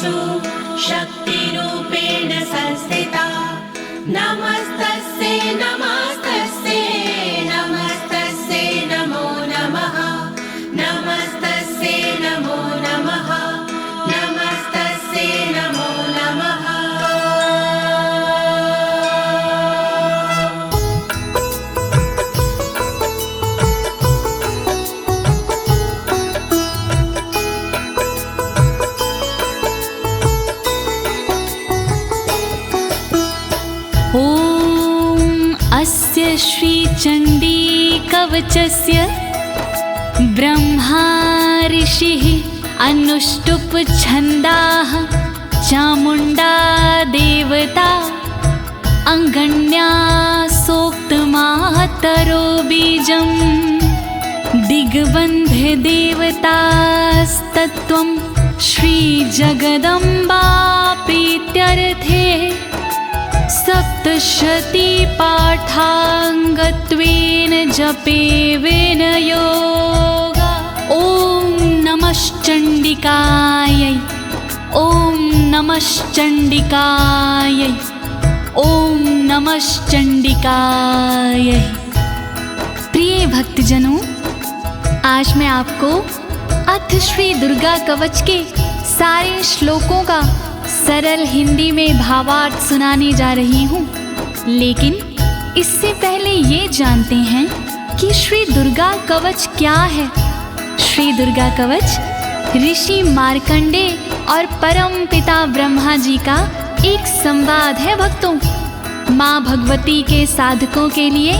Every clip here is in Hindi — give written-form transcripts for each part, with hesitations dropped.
सर्वेषु शक्तिरूपेण संस्थिता। नमस्तस्यै नमस्तस्यै नमस्तस्यै नमो नमः। नमस्तस्यै नमो नमः। नमस्तस्यै नमो नमः। अस्य श्रीचण्डी कवचस्य ब्रह्मा ऋषिः अनुष्टुप् छन्दाः चामुण्डा देवता अङ्गण्या सोक्तमातरो बीजं दिग्बन्धे देवतास्तत्त्वं श्रीजगदम्बा प्रीत्यर्थे सप्तशती पाठाङ्गत्वेन जपे विनयोगा। ॐ नमश्चण्डिकायै ॐ नमश्चण्डिकायै ॐ नमश्चण्डिकायै। प्रिय भक्तजनों, आज मैं आपको अथ श्री दुर्गा कवच के सारे श्लोकों का सरल हिंदी में भावार्थ सुनाने जा रही हूँ। लेकिन इससे पहले ये जानते हैं कि श्री दुर्गा कवच क्या है। श्री दुर्गा कवच ऋषि मार्कंडे और परम पिता ब्रह्मा जी का एक संवाद है भक्तों। माँ भगवती के साधकों के लिए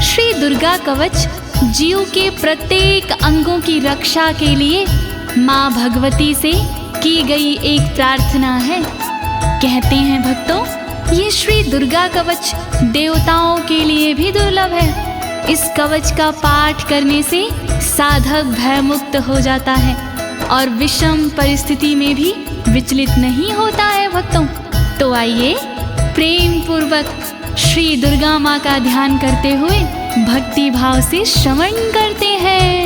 श्री दुर्गा कवच जीव के प्रत्येक अंगों की रक्षा के लिए माँ भगवती से की गई एक प्रार्थना है। कहते हैं भक्तों, ये श्री दुर्गा कवच देवताओं के लिए भी दुर्लभ है। इस कवच का पाठ करने से साधक भयमुक्त हो जाता है और विषम परिस्थिति में भी विचलित नहीं होता है भक्तों। तो आइए प्रेम पूर्वक श्री दुर्गा माँ का ध्यान करते हुए भक्ति भाव से श्रवण करते हैं।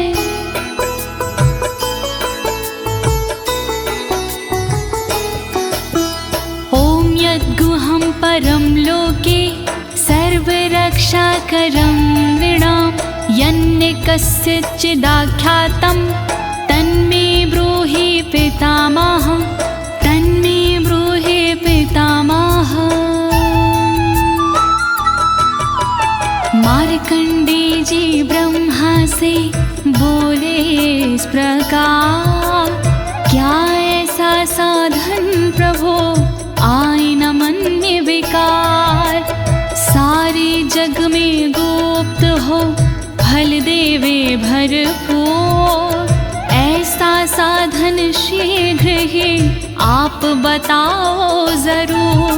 गुहं परं लोके सर्वरक्षाकरं नृणां यन्ने कस्यचिदाख्यातं तन्मे ब्रूहि पितामह। तन्मे ब्रूहि पितामह। मार्कंडे जी ब्रह्मा से बोले इस प्रकार, क्या ऐसा साधन प्रभो आए न मन्य विकार। सारे जग में गुप्त हो फल देवे भरपूर। ऐसा साधन शीघ्र ही आप बताओ जरूर।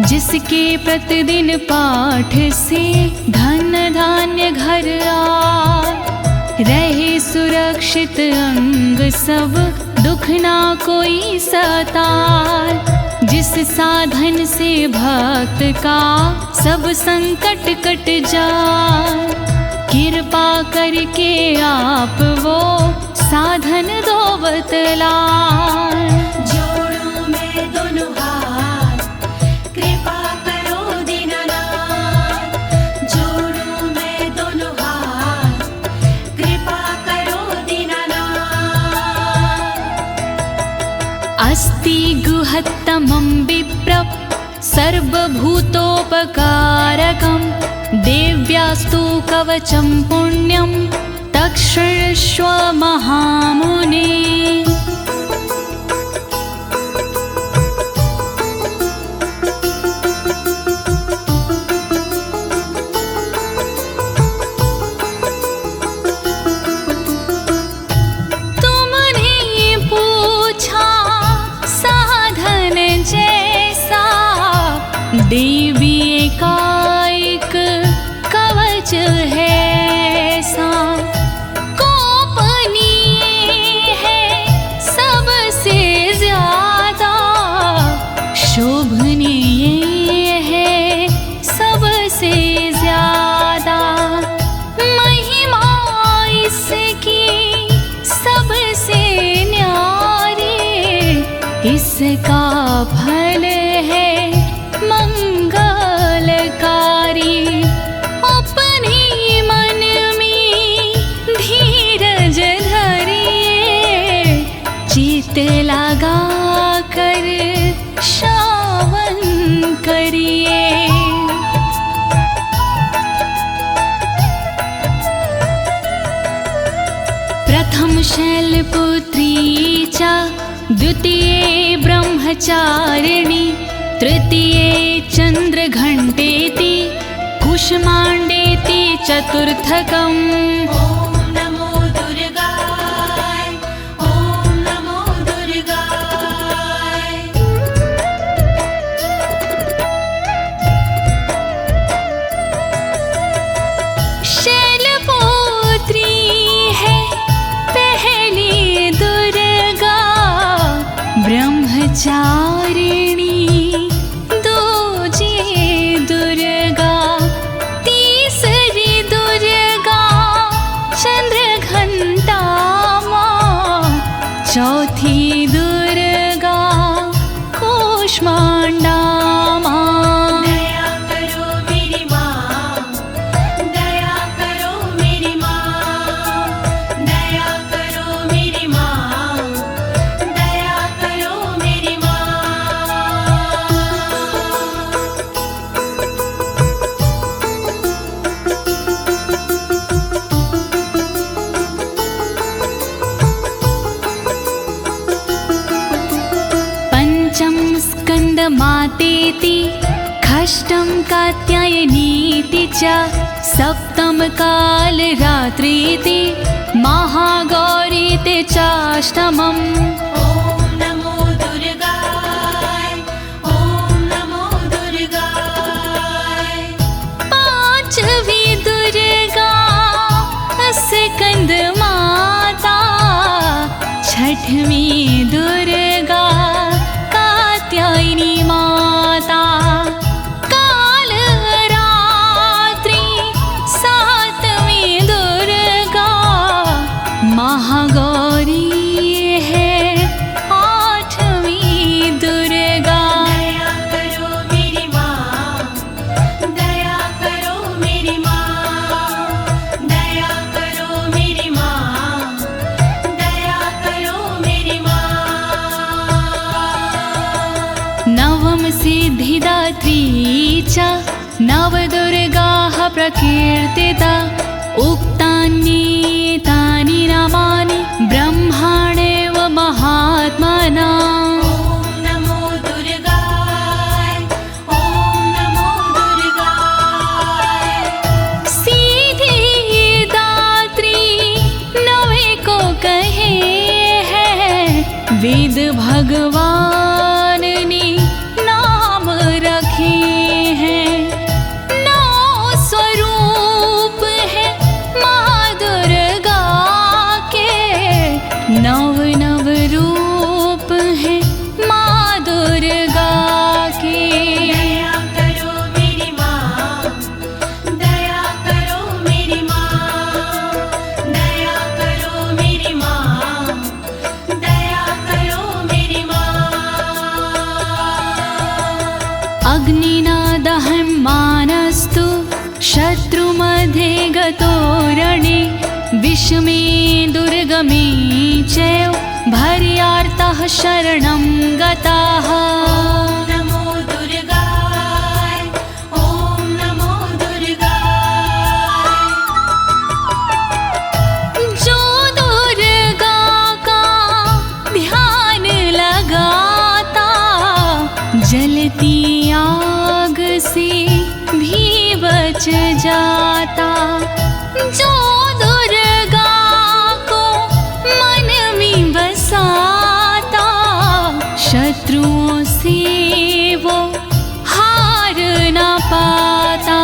जिसके प्रतिदिन पाठ से धन धान्य घर आए, रहे सुरक्षित अंग सब दुख ना कोई सताए। जिस साधन से भक्त का सब संकट कट जाए, कृपा करके आप वो साधन दो बतलाए। जोड़ूं मैं दोनों हाथ, कृपा करो दीनानाथ। जोड़ूं मैं दोनों हाथ, कृपा करो दीनानाथ। अस्ति गुहत्तमं विप्र सर्वभूतोपकारकं देव्यास्तु कवचं पुण्यं तक्षृष्व महामुने। देवी एकाएक कवच है सा, गोपनीय इसका फल है मंगलकारी। अपने मन में धीरज धरिए, चित लगा कर श्रवण करिए। प्रथम शैलपुत्री च द्वितीये ब्रह्मचारिणी, तृतीये चन्द्रघण्टेति, कुष्माण्डेति चतुर्थकम्। ॐ नमो दुर्गाय, ॐ नमो दुर्गाय। शैलपुत्री है पहली दुर्गा, ब्रह्मचारिणी दूजी दुर्गा, तीसरी दुर्गा चंद्रघंटा माँ, चौथी दुर्गा कूष्मांडा माँ। दया करो मेरी माँ, दया करो मेरी माँ, दया करो मेरी माँ, दया करो मेरी माँ। पंचम स्कंद मातेति, षष्ठम कात्यायनीति च, सप्तम काल रात्रीति, महागौरीति चाष्टमम्। ॐ नमो दुर्गाय, ॐ नमो दुर्गाय। पांचवी दुर्गा स्कंद माता, छठवीं दुर्गा कात्यायनी माता, काल रात्रि सातवीं दुर्गा महागौरी है, आठवीं दुर्गा। दया करो मेरी माँ, दया करो मेरी माँ, दया करो मेरी माँ, दया करो मेरी माँ। नवम सिद्धिदात्री च, नवदुर्गाः प्रकीर्तिता, उक्तान्येतानि नामानि ब्रह्माणेव महात्मना। ॐ नमो दुर्गाय, ॐ नमो दुर्गाय। सिद्धिदात्री नवे को कहे हैं, वेद भगवान ने नाम रखे हैं। नौ स्वरूप है माँ दुर्गा के, नव नव रूप है माँ दुर्गा के। दया करो मेरी माँ, दया करो मेरी माँ, दया करो मेरी माँ, दया करो मेरी माँ। अग्निना दह्यमानस्तु शत्रुमध्ये गतो रणे, विषमे दुर्गमे चैव भर्यार्तः शरणं गताः। ॐ नमो दुर्गाय, ॐ नमो दुर्गाय। जो दुर्गा का ध्यान लगाता, जलती आग से भी बच जाता। जो दुर्गा को मन में बसाता, शत्रुओं से वो हार न पाता।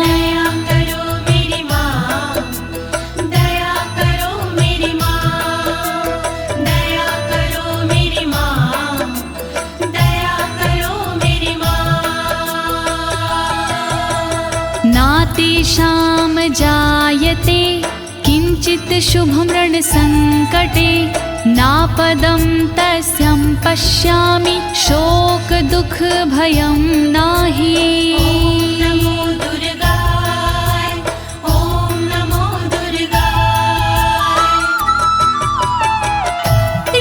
दया करो मेरी माँ, दया करो मेरी माँ, दया करो मेरी माँ, दया करो मेरी माँ। नातेषां जायते किञ्चित् शुभं रणसङ्कटे, नापदं तस्यं पश्यामि शोक दुख भयं नाही। नमो दुर्गाय, ओम नमो दुर्गाय।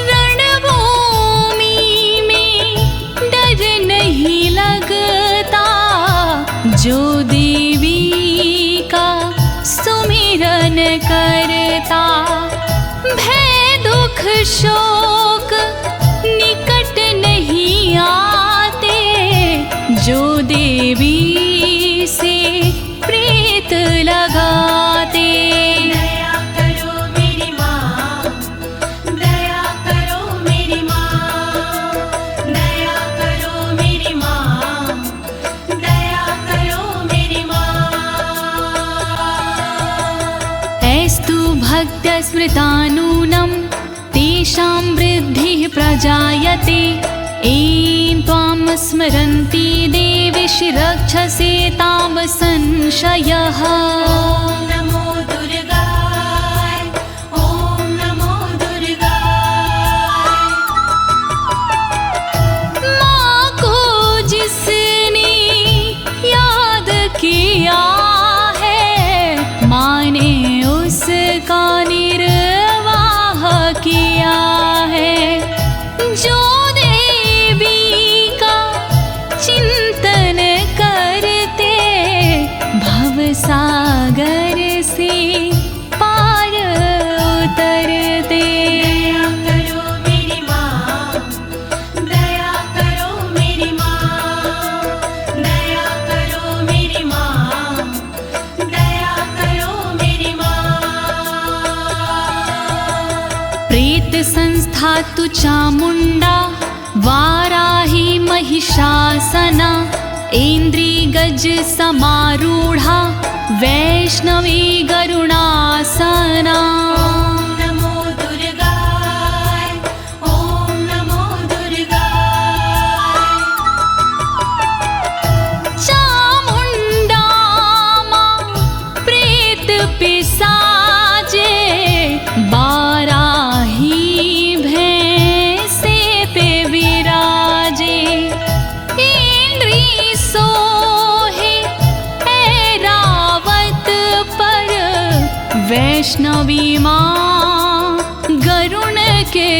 रणभूमि में डर नहीं लगता, जो देवी का सुमिरन करता। भय दुख शोक निकट नहीं आते, जो देवी से प्रीत लगाते। दया करो मेरी माँ, दया करो मेरी माँ, दया करो मेरी माँ, दया करो मेरी माँ। ऐस्तु भक्तस्मृतानूनं तेषां वृद्धिः प्रजायते। ऐं त्वां स्मरन्ति देवीशि रक्षसे तां संशयः। ओम नमो दुर्गाय, ओम नमो दुर्गाय। माँ को जिसने याद किया है, माँ ने उसका निर्वाह किया है। जो देवी का चिंतन करते, भवसागर से पार उतरते। दया करो मेरी माँ, दया करो मेरी माँ, दया करो मेरी माँ, दया करो मेरी माँ। प्रेत संस्था तु चामुंडा, वाराही महिषासना। ऐन्द्री गज समारूढ़ा, वैष्णवी गरुणासना। ओम नमो दुर्गाय, ओम नमो दुर्गाय। चामुंडा माँ प्रेत पिसाजे, बाराही भैंसे पे विराजे। इंद्री सोहे ऐरावत पर, वैष्णवी माँ गरुण के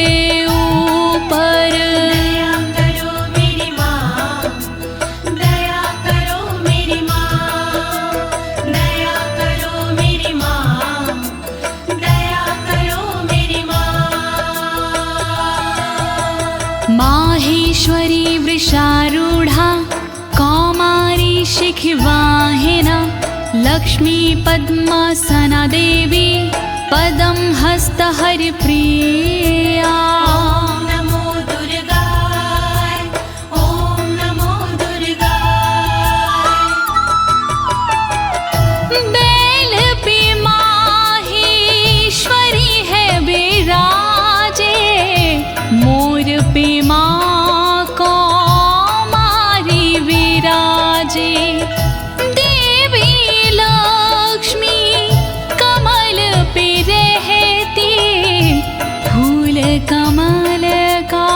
ऊपर। दया करो मेरी माँ, दया करो मेरी माँ, दया करो मेरी माँ, दया करो मेरी माँ। माहेश्वरी वृषारूढ़ा, कौमारी शिखिवाहिना। लक्ष्मी पद्मासना देवी, पदं हस्त हरिप्रिया। ओम नमो दुर्गाय, ओम नमो दुर्गाय। बैल पे माहेश्वरी है विराजे, मोर पे माँ कौमारी विराजे। देवी लक्ष्मी कमल पे रहती, फूल कमल का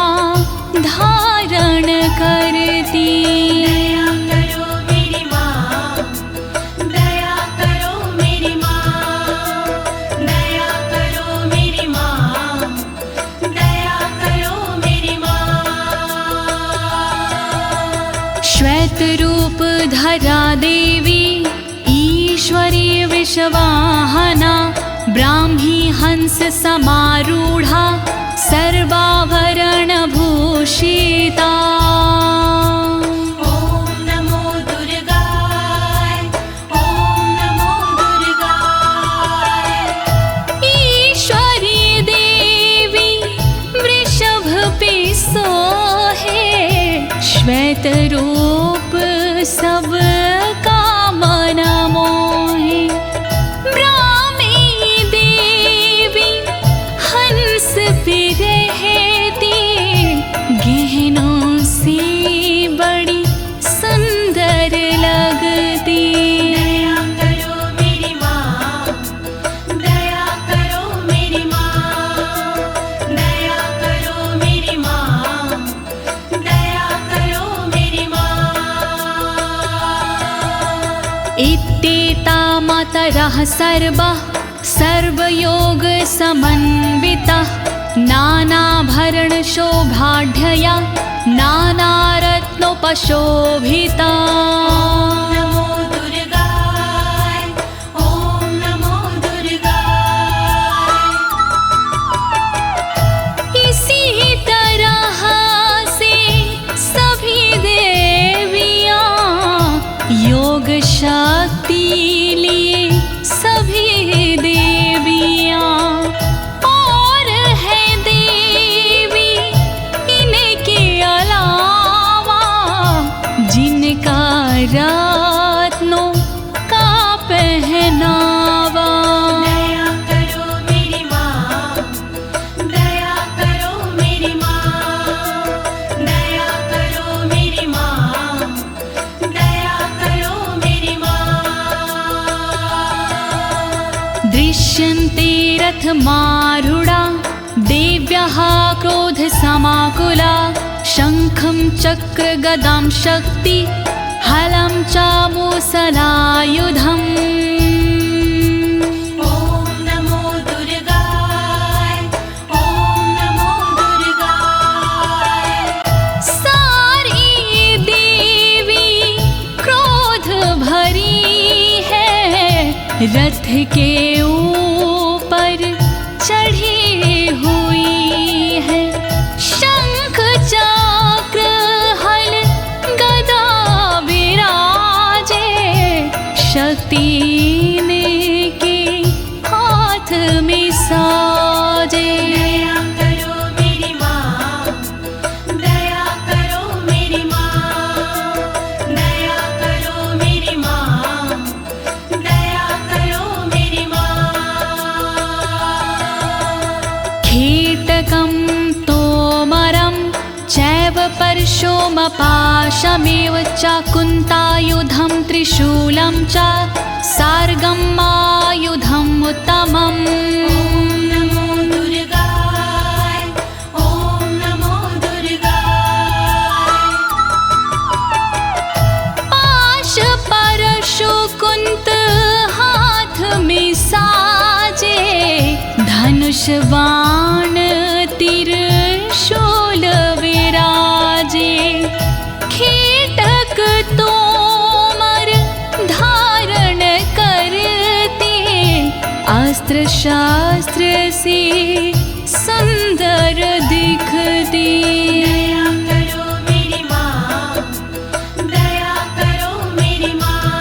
धारण करती। दया करो मेरी माँ, दया करो मेरी माँ, दया करो मेरी माँ, दया करो मेरी माँ। श्वेत रूप धरा देवी, ईश्वरी विश्ववाहना। ब्राह्मी हंस समारूढ़ा, सर्वाभरण भूषिता। ओम नमो दुर्गाय, ओम नमो दुर्गाय। ईश्वरी देवी वृषभ पे सोहे, श्वेत रूप सब का मन मोहे। ब्राह्मी देवी हंस पे रहती, गहनों से बड़ी सुंदर लगती। दया करो मेरी माँ, दया करो मेरी माँ, दया मातरः सर्वः सर्वयोग समन्वितः नानाभरणशोभाढ्यया नानारत्नोपशोभिता। नमो दुर्गाय ॐ नमो दुर्गाय। इसी तरह से सभी देवियां योग शक्ति लिए सभी देवियां और है देवी इनके अलावा जिनका रत्नों का पहनावा। दया करो मेरी माँ, दया करो मेरी माँ, दया करो मेरी माँ, दया करो मेरी माँ। दृश्यन्ते रथमारूढा देव्यः क्रोधसमाकुला शङ्खं चक्रगदां शक्ति हलं च मुसलायुधम्। ॐ नमो दुर्गाय ॐ नमो दुर्गाय। सारी देवी क्रोध भरी है रथ के ऊपर चढ़ी हुई है। शंख चक्र हल गदा विराजे शक्ति इनके हाथ में साजे। दया करो मेरी माँ, दया करो मेरी माँ, दया करो मेरी माँ, दया करो मेरी माँ। कीटकं तोमरं चैव परशुमपाशमेव च कुन्तायुधं त्रिशूलं च सार्गमायुधम् उत्तमम्। नमो दुर्गाय ॐ नमो दुर्गाय। पाश परशु कुंत हाथ में साजे धनुष बाण त्रिशूल विराजे। कीटक तोमर धारण करते अस्त्र शास्त्र से सुंदर दिखते। दया करो मेरी माँ, दया करो मेरी माँ,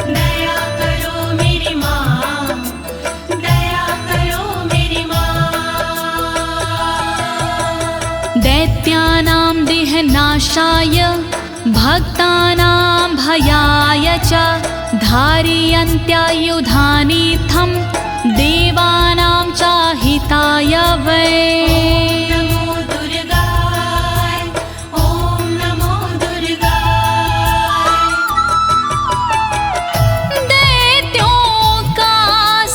दया करो मेरी माँ, दया करो मेरी माँ। दैत्यानां देहनाशाय भक्तानां भयाय च धारयन्त्यायुधानीथं देवानां च हिताय वै। नमो दुर्गाय ॐ नमो दुर्गाय। दैत्यों का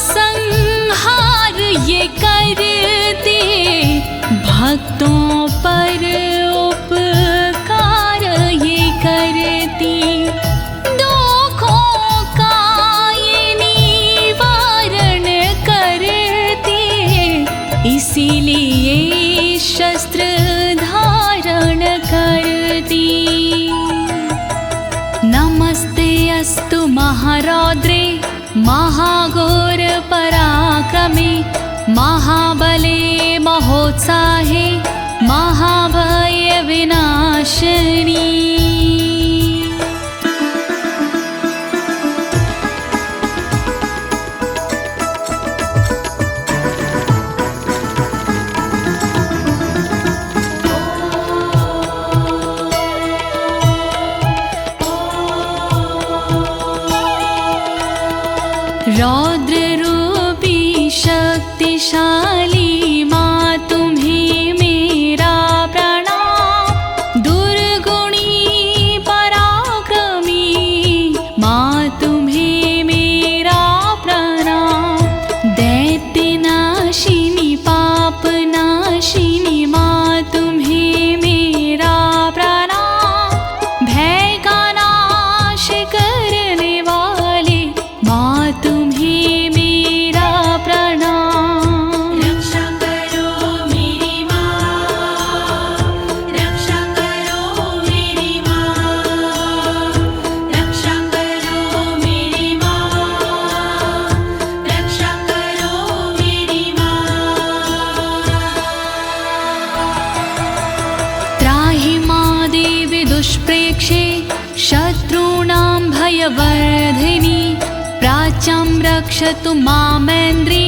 संहार ये करते भक्तों पर उपकार ये करती। दुखों का ये निवारण करती इसीलिए शस्त्र धारण करती। नमस्ते अस्तु महारौद्रे महाघोर पराक्रमे महाबले महोत्साहे महाभय विनाशिनी। रौद्र रूपी शक्तिशाली माँ तुम्हें मेरा प्रणाम। दुर्गुणी पराक्रमी माँ तुम्हें मेरा प्रणाम। दैत्यनाशिनी पापनाशिनी माँ तुम्हें मेरा प्रणाम। भय का नाश करने वाले माँ रक्षे शत्रूणां भयवर्धिनी प्राच्यां रक्षतु मामेन्द्री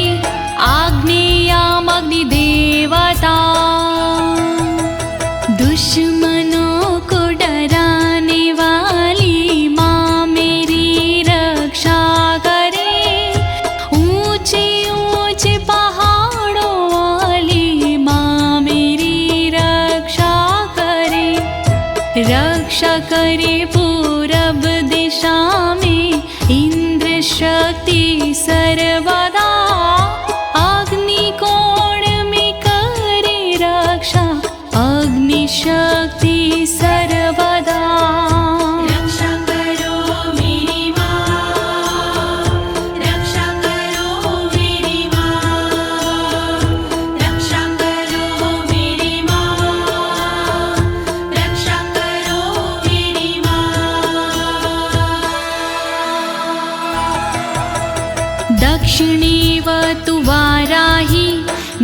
आग्नेयामग्निदेवता दुश्मनों को डराने वाली माँ मेरी रक्षा करे ऊंचे ऊंचे पहाड़ों वाली माँ मेरी रक्षा करे पूरब दिशा में इंद्र शक्ति सर्वदा अग्निकोण में करे रक्षा अग्नि शक्ति सर्वदा रक्षा करो मेरी माँ, रक्षा करो मेरी माँ, रक्षा करो मेरी माँ, रक्षा करो मेरी माँ। दक्षिणेवतु वाराही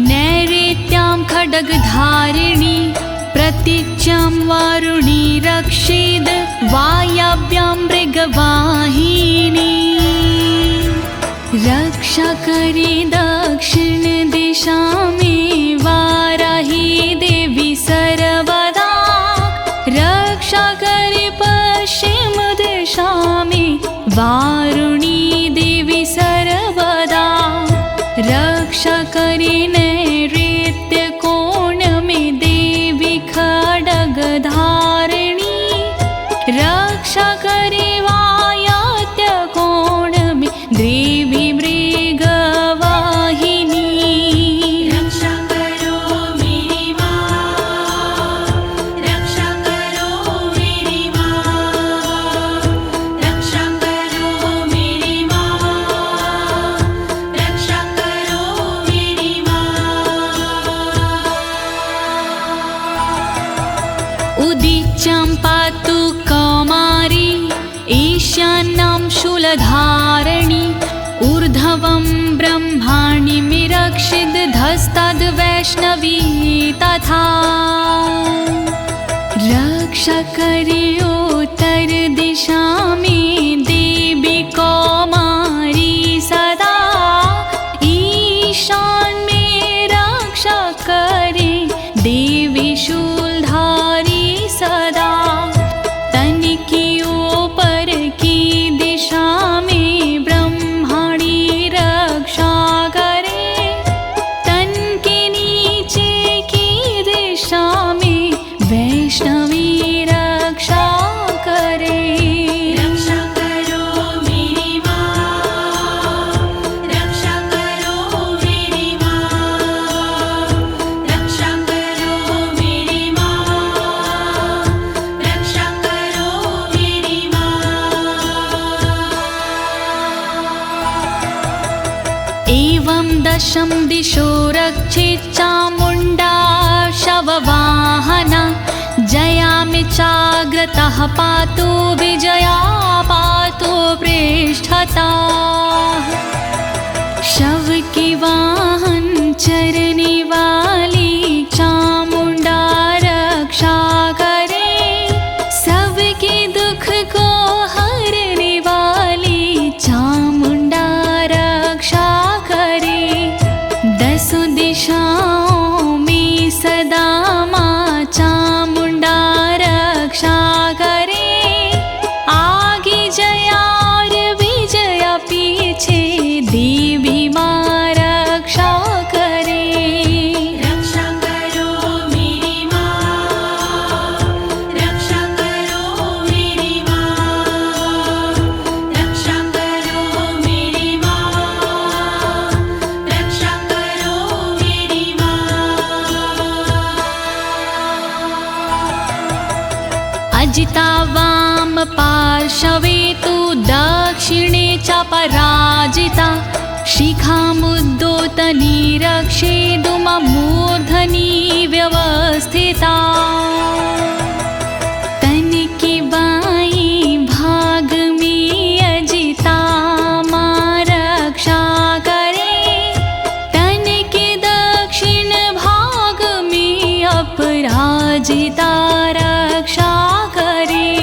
नैऋत्यां खड्गधारिणी प्रतीच्यां वारुणी रक्षेद् वायव्यां मृगवाहिनी रक्षा करे दक्षिण दिशा में वाराही देवी सर्वदा रक्षा करे पश्चिम दिशा में वारुणी देवी सर्वदा रक्षा करे नैऋत्य कोण में देवी खड्गधारिणी रक्षा करे वायव्य कोण में देवी मृगवाहिनी रक्षा करो मेरी माँ, रक्षा करो मेरी माँ, रक्षा करो मेरी माँ, रक्षा करो मेरी माँ। उदीच्यां पातु कौमारी ईशान्यां शूलधारिणी ऊर्ध्वं ब्रह्माणि रक्षिद् धस्ताद् वैष्णवी तथा रक्षा करे उत्तर दिशा में देवी कौमारी सदा ईशान में रक्षा करे देवी शूलधारी सदा तन की ऊपर की दिशा में ब्रह्माणी रक्षा करे तन के नीचे की दिशा में वैष्णवी रक्षा करे रक्षा करो मेरी माँ, रक्षा करो मेरी माँ, रक्षा करो मेरी माँ, रक्षा करो मेरी माँ। एवं दशम दिशो रक्षेत् चामुण्डा शववाहना जयामि चाग्रतः पातु विजया पातु पृष्ठता शव के वाहन चरने वाली चामुण्डा रक्षा करे सबके दुख को हरने वाली चामुण्डा रक्षा करे दसों दिशाओं में सदा माँ चामुण्डा रक्षा करे आगे जया और विजया पीछे देवी माँ रक्षा करे रक्षा करो मेरी माँ, रक्षा करो मेरी माँ, रक्षा करो मेरी माँ, रक्षा करो मेरी माँ। अजिता वाम पार्श्वे तु दक्षिणे च पराजिता शिखामुद्दोतनी रक्षेदुममूर्धनि व्यवस्थिता तन के बाईं भाग में अजिता माँ रक्षा करे तन के दक्षिण भाग में अपराजिता रक्षा करे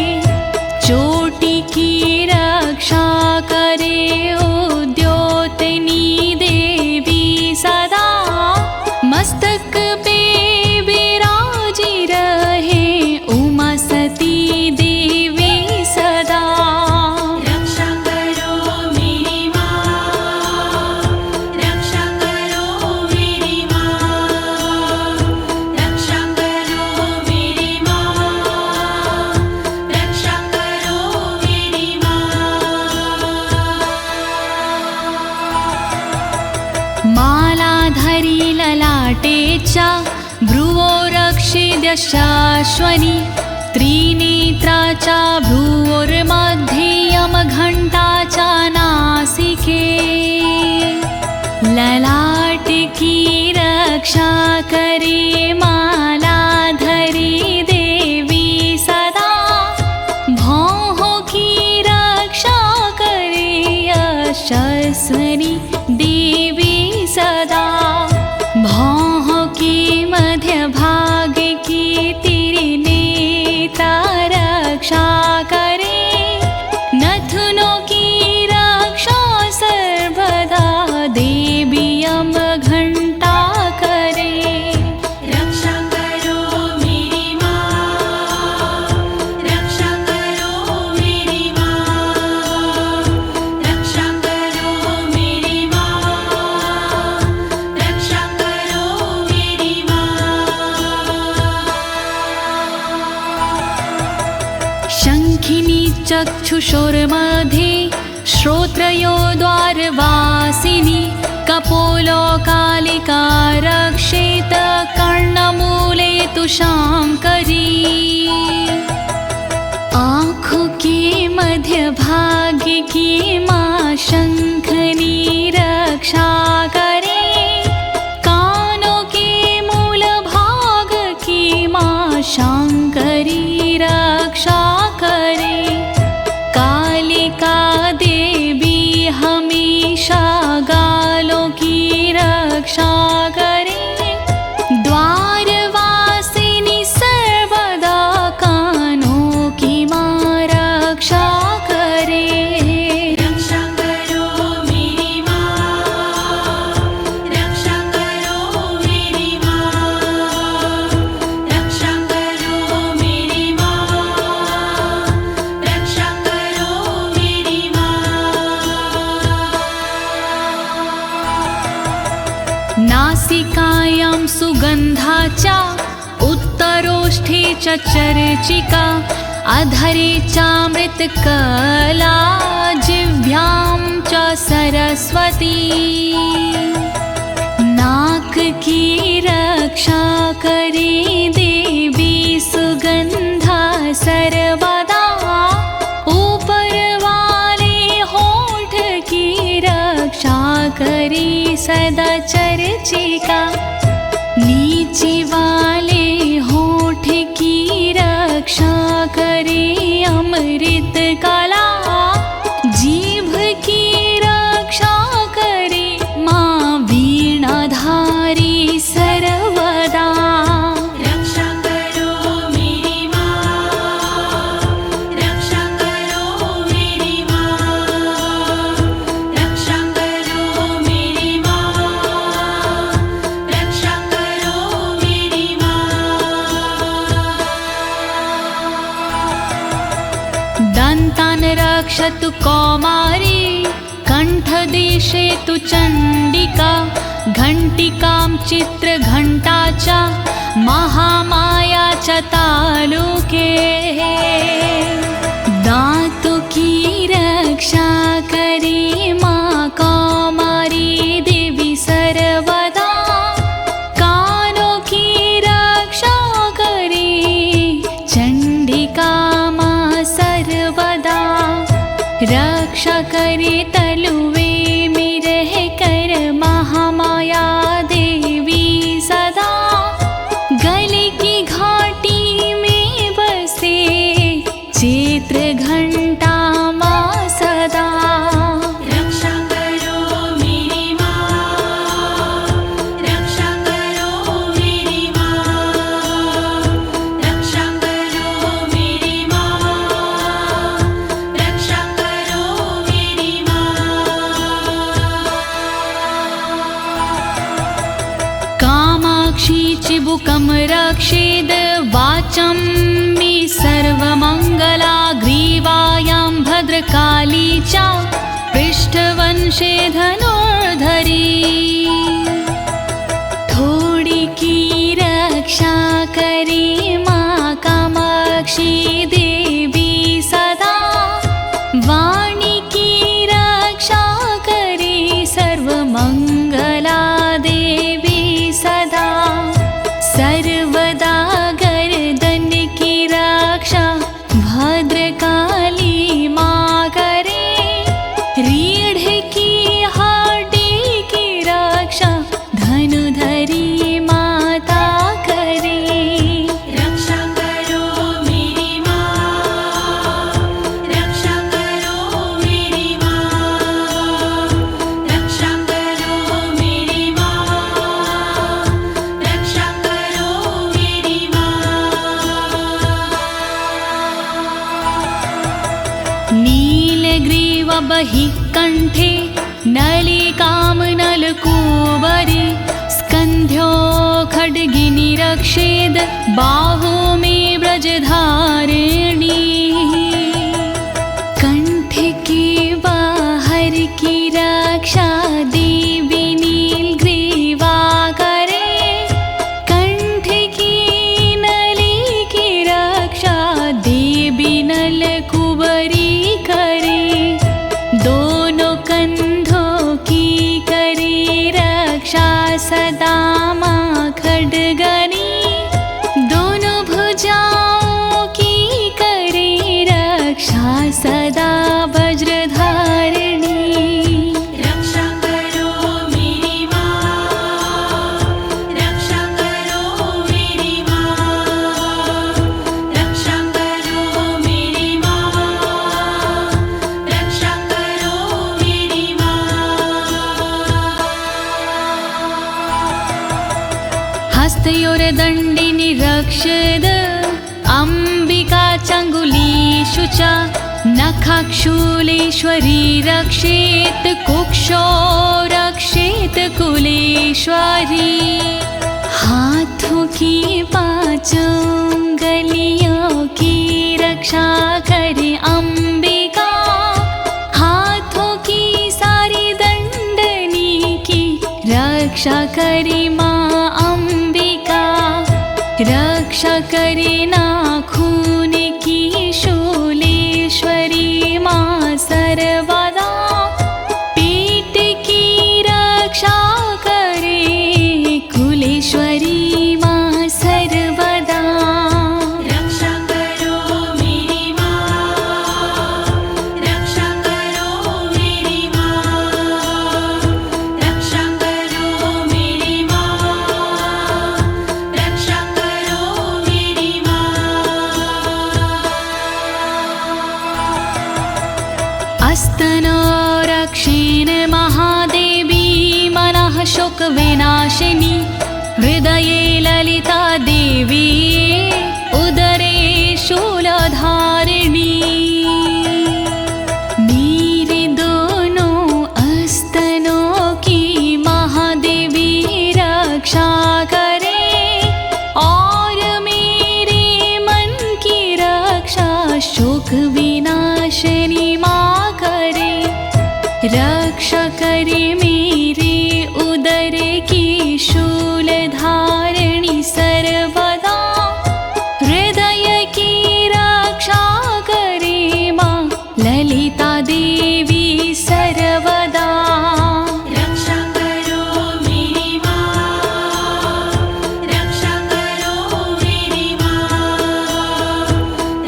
ललाटे च भ्रुवो रक्षिद्यशाश्वनी त्रिनेत्रा च भ्रुवोर्मध्ये यमघण्टा च नासिके ललाट की रक्षा करे मालाधरी देवी सदा भौह की रक्षा करे यशस्विनी देवी सदा भौह की मध्य भाग की त्रिनेत्रा रक्षा करे नथुनों की रक्षा सर्वदा देवी यमघण्टा करे रक्षा करो मेरी माँ रक्षा करो मेरी माँ रक्षा करो मेरी माँ रक्षा करो मेरी माँ शङ्खिनी चक्षुषोर्मध्ये श्रोत्रयो द्वारवासिनी कपोलो कालिका रक्षेत कर्णमूले तु शाङ्करी आँखों के मध्य भाग की माँ शंखनी रक्षा करे कानों के मूल भाग की माँ शंकरी रक्षा करे कालिका देवी हमेशा गालों की रक्षा करे द्वारवासिनी सर्वदा कानों की माँ रक्षा करे रक्षा करो मेरी माँ रक्षा करो मेरी माँ रक्षा करो मेरी माँ रक्षा करो मेरी माँ नासिकायां सुगन्धा च उत्तरोष्ठे च चर्चिका अधरे चामृतकला जिह्वां च सरस्वती नाक की रक्षा करे देवी सुगंधा सर्वदा ऊपर वाले होठ की रक्षा करे सदा चर्चिका नीचे वाले होठ की रक्षा करे अमृत कला जीभ की रक्षा करे माँ वीणाधारी सर्वदा रक्षा करो मेरी माँ रक्षा करो मेरी माँ रक्षा करो मेरी माँ रक्षा करो मेरी माँ दन्तान् रक्षतु कौमारी कण्ठदेशे तु चण्डिका घण्टिकां चित्रघण्टा च महामाया च तालुके दातु की रक्षा करे माँ कौमारी देवी सर्वदा कानों की रक्षा करे चण्डिका माँ सर्वदा रक्षा करे तलुवे में रह कर महामाया देवी सदा गले की घाटी में बसे चित्र घंटा माँ सदा रक्षा करो मेरी माँ रक्षा करो मेरी माँ रक्षा करो मेरी माँ रक्षा करो मेरी माँ कामाक्षी चिबुकं रक्षेद वाचं मे सर्वमङ्गला ग्रीवायां भद्रकाली च पृष्ठवंशे धनुर्धरी थोड़ी की रक्षा करे माँ कामाक्षी देवी सदा वाणी की रक्षा करे सर्वमंगला देवी सदा बहि कंठे नलिकां नलकूबरी स्कन्ध्यो खड्गिनी रक्षेद बाहु मे ब्रजधारिणी कंठ के बाहर की रक्षा देवी नीलग्रीवा करे कंठ की नली की रक्षा देवी नलकूबरी करे दोनों कंधों की करे रक्षा सदा माँ खड्गनी दोनों भुजाओं की करे रक्षा सदा वज्रधारिणी रक्षा करो मेरी माँ, रक्षा करो मेरी माँ, रक्षा करो मेरी माँ, रक्षा करो मेरी माँ। हस्तयोर्दण्डिनी रक्षद अम्बिका चङ्गुलीषु च नखाक्षूलेश्वरी रक्षेत कुक्षो रक्षेत कुलेश्वरी हाथों की पांचों उंगलियों की रक्षा करे अम्बिका हाथों की सारी दंडनी की रक्षा करे माँ अम्बिका रक्षा करे नाखून की शूलेश्वरी माँ सर्वदा पेट की रक्षा करे कुलेश्वरी माँ सर्वदा रक्षा करो मेरी माँ, रक्षा करो मेरी माँ, रक्षा करो मेरी माँ, रक्षा करो मेरी माँ। अस्तनो रक्षेण महादेवी मनः शोकविनाशिनी हृदये ललिता देवी उदरे शूलधारिणी मेरे दोनों अस्तनों की महादेवी रक्षा करे और मेरे मन की रक्षा शोक विनाशिनी माँ करे रक्षा करे मेरे उदर की शूलधारिणी सर्वदा हृदय की रक्षा करे माँ ललिता देवी सर्वदा रक्षा करो मेरी माँ, रक्षा करो मेरी माँ,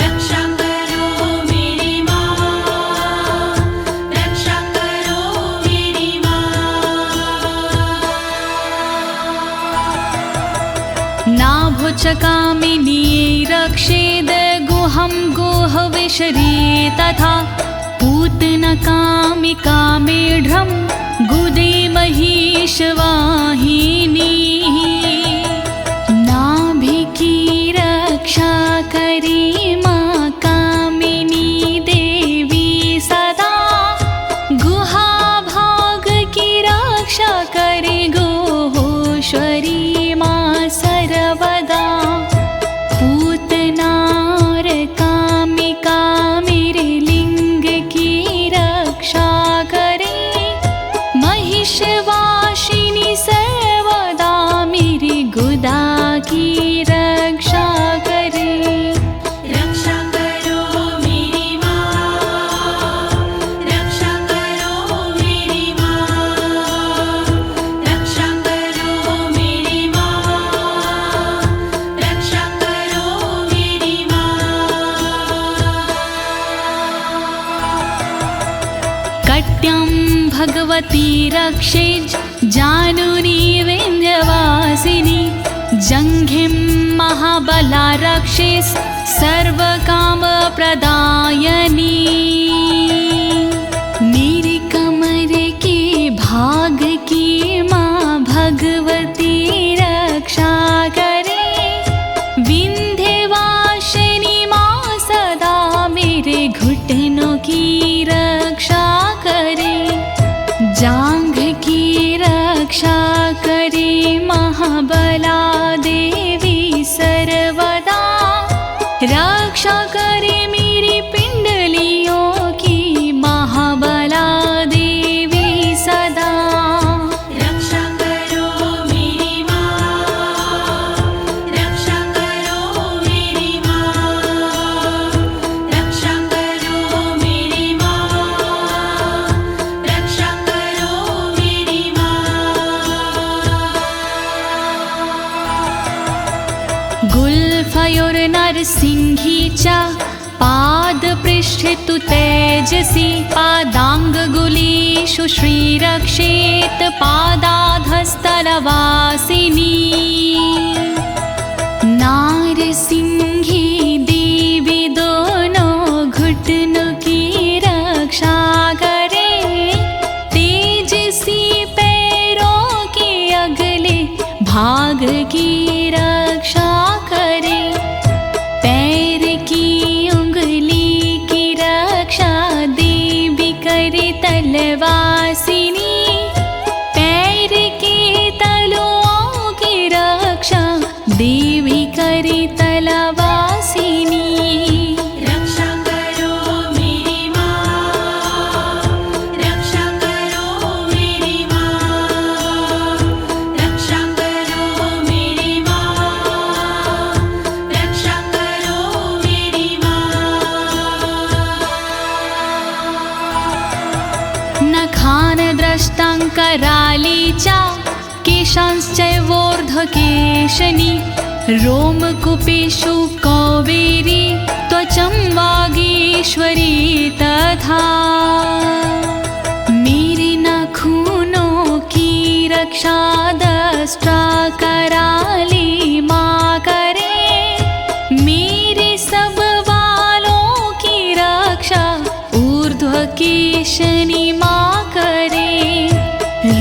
रक्षा करो मेरी माँ, रक्षा करो मेरी माँ। नाभुचकामिनी रक्षेद गुहं गुहविशरी तथा पूतनकामिका मेढ्रं गुदे महिषवाहिनी नाभि की रक्षा करे माँ कामिनी देवी सदा गुहा भाग की रक्षा करे गोहोश्वरी माँ सर्वदा पूतनार कामिका मेरे लिंग की रक्षा करे महिषवासिनी सर्वदा मेरी गुदा की रक्षा करे रक्षा करो मेरी माँ, रक्षा करो मेरी माँ, रक्षा करो मेरी माँ, रक्षा करो मेरी माँ। कट्यं भगवती रक्षेज जानुनी विन्ध्यवासिनी जङ्घिं महाबला रक्षेस् सर्वकामप्रदायिनी मेरे कमर के भाग की माँ भगवती रक्षा करे विन्ध्यवासिनी माँ सदा मेरे घुटनों की रक्षा महाबला देवी सर्वदा, रक्षा करे मेरी पिंडलियों की महाबला देवी सदा। रक्षा करो मेरी माँ, रक्षा करो मेरी माँ, रक्षा करो मेरी माँ, रक्षा करो मेरी माँ। गुल्फयोर्नरसिंहीचा पादपृष्ठे तु तेजसि, पादाङ्गुलीषु श्रीरक्षेत् पादाधस्तलवासिनी। नारसिंही देवी दोनों घुटनों की रक्षा करे, तेजसी पैरों के अगले भाग की रक्षा करे। पैर की उंगली की रक्षा देवी करे तलवासिनी, पैर के तलुओं की रक्षा देवी करे तलवासिनी। रक्षा करो मेरी माँ, रक्षा करो मेरी माँ, रक्षा करो मेरी माँ, रक्षा करो मेरी माँ। नखानद्रष्टाङ्करालीचा केशांश्चैवोर्ध्वकेशनी, रोमकूपेषु कौवेरी त्वचं वागीश्वरी तथा। मेरे नाखूनों की रक्षा दष्टा कराली माँ करे, मेरे सब बालों की रक्षा ऊर्ध्वकेशनी माँ करे।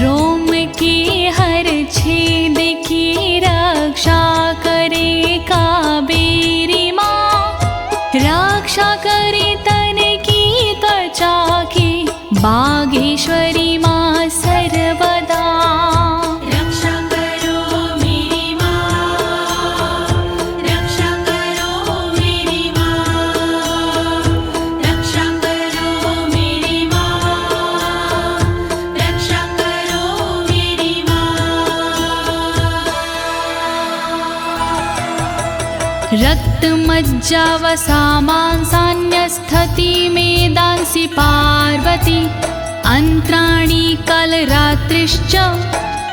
रोम के हर छेद की रक्षा करे कावेरी माँ, रक्षा करे तन की त्वचा की बागेश्वरी माँ सर्वदा। रक्षा करो मेरी माँ, रक्षा करो मेरी माँ, रक्षा करो मेरी माँ, रक्षा करो मेरी माँ। रक्तमज्जावसामांसान्यस्थति मेदांसि पार्वती, अन्त्राणि कलरात्रिश्च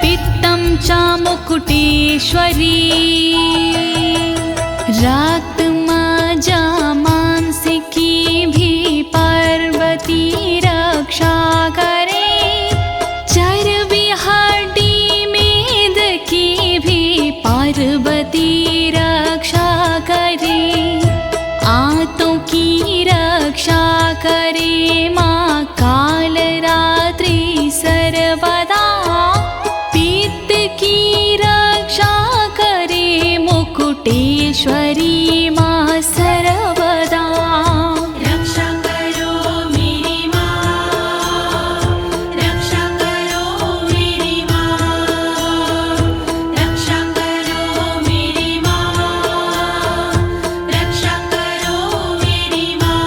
पित्तं च मुकुटेश्वरी। रक्तमज्जामांसिकी भी पार्वती रक्षा करे, चर्बी हड्डी मेद की भी पार्वती रक्षा करे। आंतों की रक्षा करे माँ कालरात्रि सर्वदा, पित्त की रक्षा करे मुकुटेश्वरी माँ सर्वदा। रक्षा करो मेरी माँ, रक्षा करो मेरी माँ, रक्षा करो मेरी माँ, रक्षा करो मेरी माँ।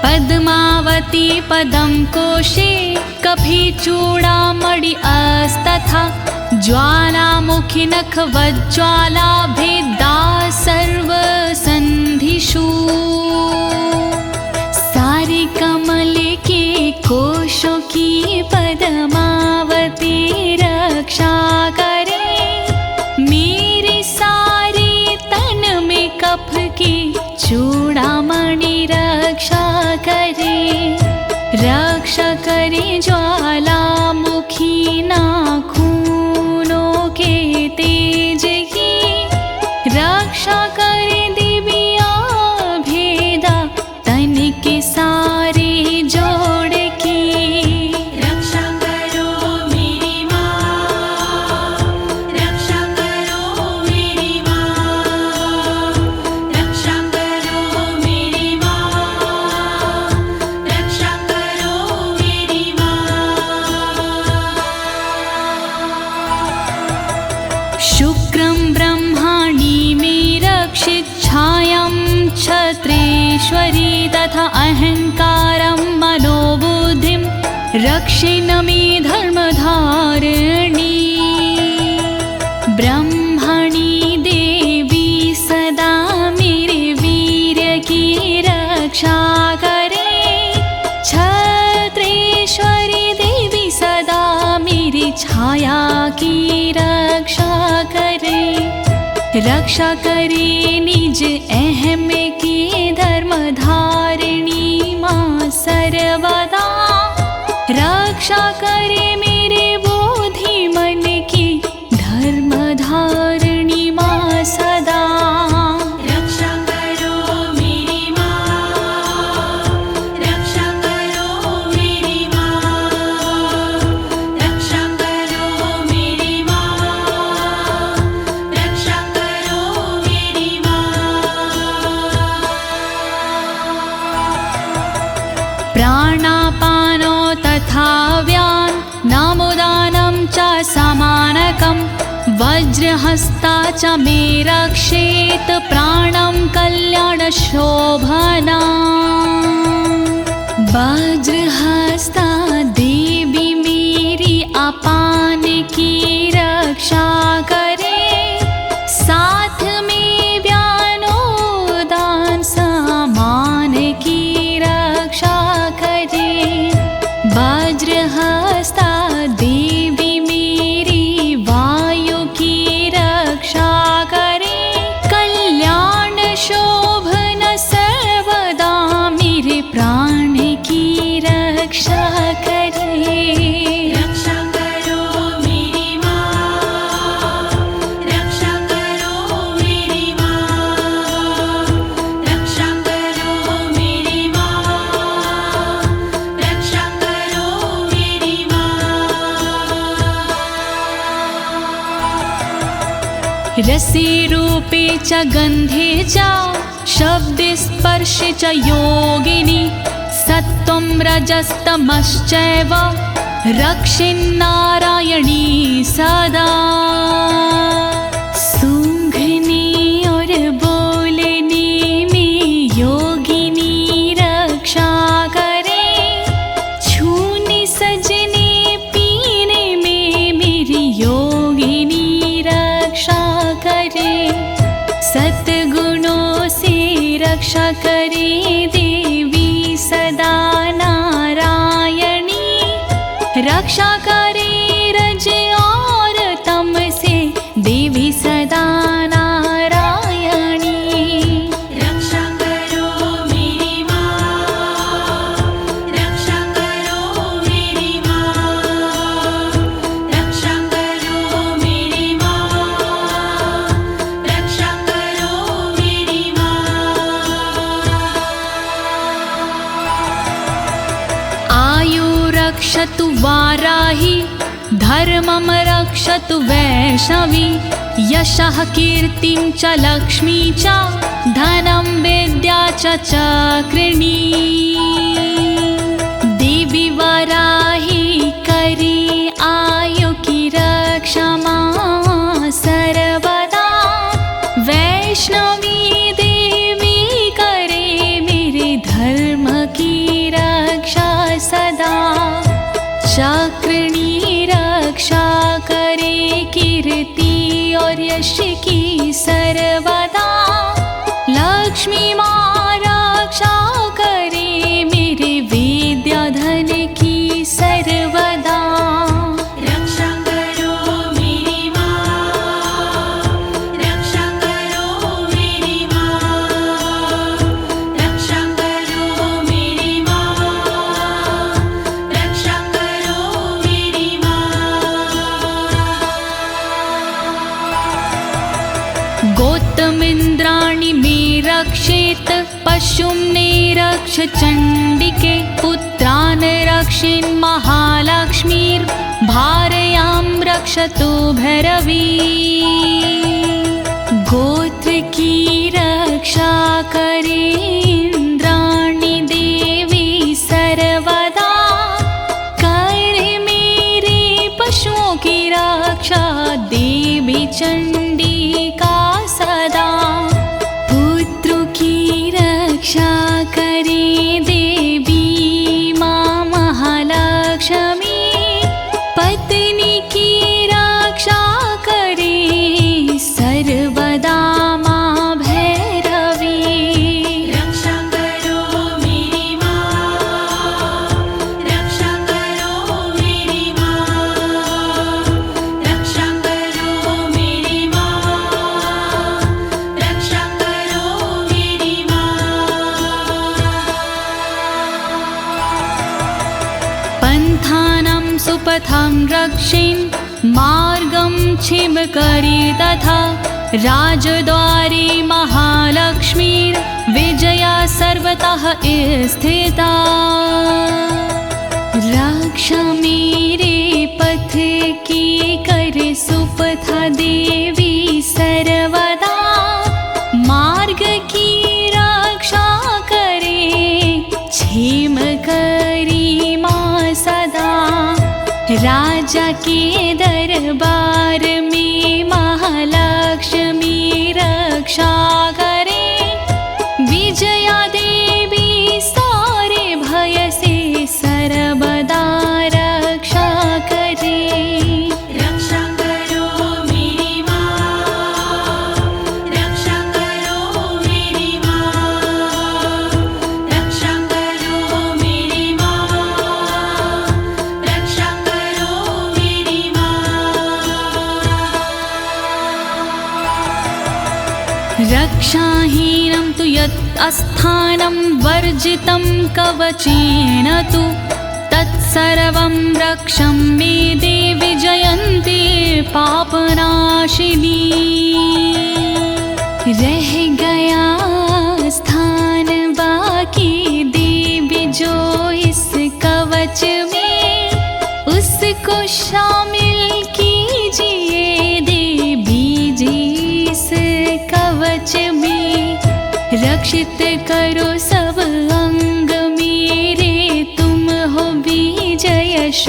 पद्मावती पदं कोशे कफीचूडामणि अस्तथा, ज्वालामुखी नखवज्ज्वाला भेदा सर्वसन्धिषु। सारे कमल के कोशों की पद्मावती रक्षा करे, मेरे सारे तन में कफ की चूड़ामणि रक्षा करे। रक्षा करे ज्वालामुखी नाखूनों के तेज की, रक्षा करे दिव्या भेदा तन के सारे जोड़ की। रक्षा करो मेरी माँ, रक्षा करो मेरी माँ, रक्षा करो मेरी माँ, रक्षा करो मेरी माँ। क्षत्रेश्वरी तथा अहंकारं मनोबुद्धिं रक्षिणमि धर्मधारिणी ब्रह्मणि देवी सदा मेरे वीर्य की रक्षा करे। क्षत्रेश्वरी देवी सदा मेरी छाया की रक्षा करे। रक्षा करे निज अहम की धर्मधारिणी माँ सर्वदा। रक्षा करे मेरे बोधि मन की धर्मधारिणी माँ सदा। रक्षा करो मेरी माँ, रक्षा करो मेरी माँ, रक्षा करो मेरी माँ, रक्षा करो मेरी माँ। प्राणापानो तथा व्यान नामोदानं च समानकं वज्रहस्ता च मे रक्षेत प्राणं कल्याणशोभना। वज्रहस्ता देवी मेरी अपान की रक्षा करे। साथ में व्यानोदान समान की रक्षा करे। वज्रहस्ता देवी मेरी वायु की रक्षा करे। कल्याण शोभन सर्वदा मेरे प्राण की रक्षा करे। रक्षा करो मेरी माँ, रक्षा करो मेरी माँ, रक्षा करो मेरी माँ, रक्षा करो मेरी माँ। रसे रूपे च गन्धे च शब्दे स्पर्शे च योगिनी सत्त्वं रजस्तमश्चैव रक्षिन्नारायणी सदा। सूंघने और बोलने में योगिनी रक्षा करे। छूने सजने पीने में मेरी योगिनी रक्षा करे। सद्गुणों से रक्षा करे देवी सदा नारायणी। रक्षा करे रज और तम से देवी सदा नारायणी। रक्षा करो मेरी माँ, रक्षा करो मेरी माँ, रक्षा करो मेरी माँ, रक्षा करो मेरी माँ। आयु रक्षतु वाराही धर्मं रक्षतु वैष्णवी। यशः कीर्तिं च लक्ष्मी च धनं विद्या च चक्रिणी। देवी वाराही करे आयु की रक्षा माँ सर्वदा। वैष्णवी देवी करे मेरे धर्म की रक्षा सदा। चक्रिणी रक्षा करे कीर्ति और यश की सर्वदा। लक्ष्मी माँ रक्षा करे मेरे विद्या धन की सर्वदा। रक्षा करो मेरी माँ, रक्षा करो मेरी माँ, रक्षा करो मेरी माँ, रक्षा करो मेरी माँ। गोत्तमिन्द्राणि मे रक्षेत पशुं निरक्ष चण्डिके। पुत्रान् रक्षेन् महालक्ष्मीर्भार्यां रक्षतु भैरवी। गोत्र की रक्षा करे इंद्राणी देवी सर्वदा। करे मेरे पशुओं की रक्षा देवी चंडिका सदा। पुत्रों की सुपथं रक्षेन् मार्गं छिमकरी तथा राजद्वारे महालक्ष्मीर्विजया सर्वतः स्थिता। रक्षा मेरे पथ की कर सुपथा देवी सर्वदा, मार्ग की रक्षा करे क्षेम करी माँ सदा। राजा के दरबार में महालक्ष्मी रक्षा करे, विजया देवी सारे भय से सर्वदा रक्षा करे। रक्षा करो मेरी माँ, रक्षा करो मेरी माँ, रक्षा करो मेरी माँ, रक्षा करो मेरी माँ। रक्षाहीनं तु यत् अस्थानं वर्जितं कवचेन तु, तत्सर्वं रक्षं मे देवि जयन्ती पापनाशिनी। रह गया स्थान बाकी देवी जो इस कवच में, उसको शामिल कीजिए देवी जी इस कवच में। रक्षित करो सब अंग मेरे, तुम हो विजयशालिनी।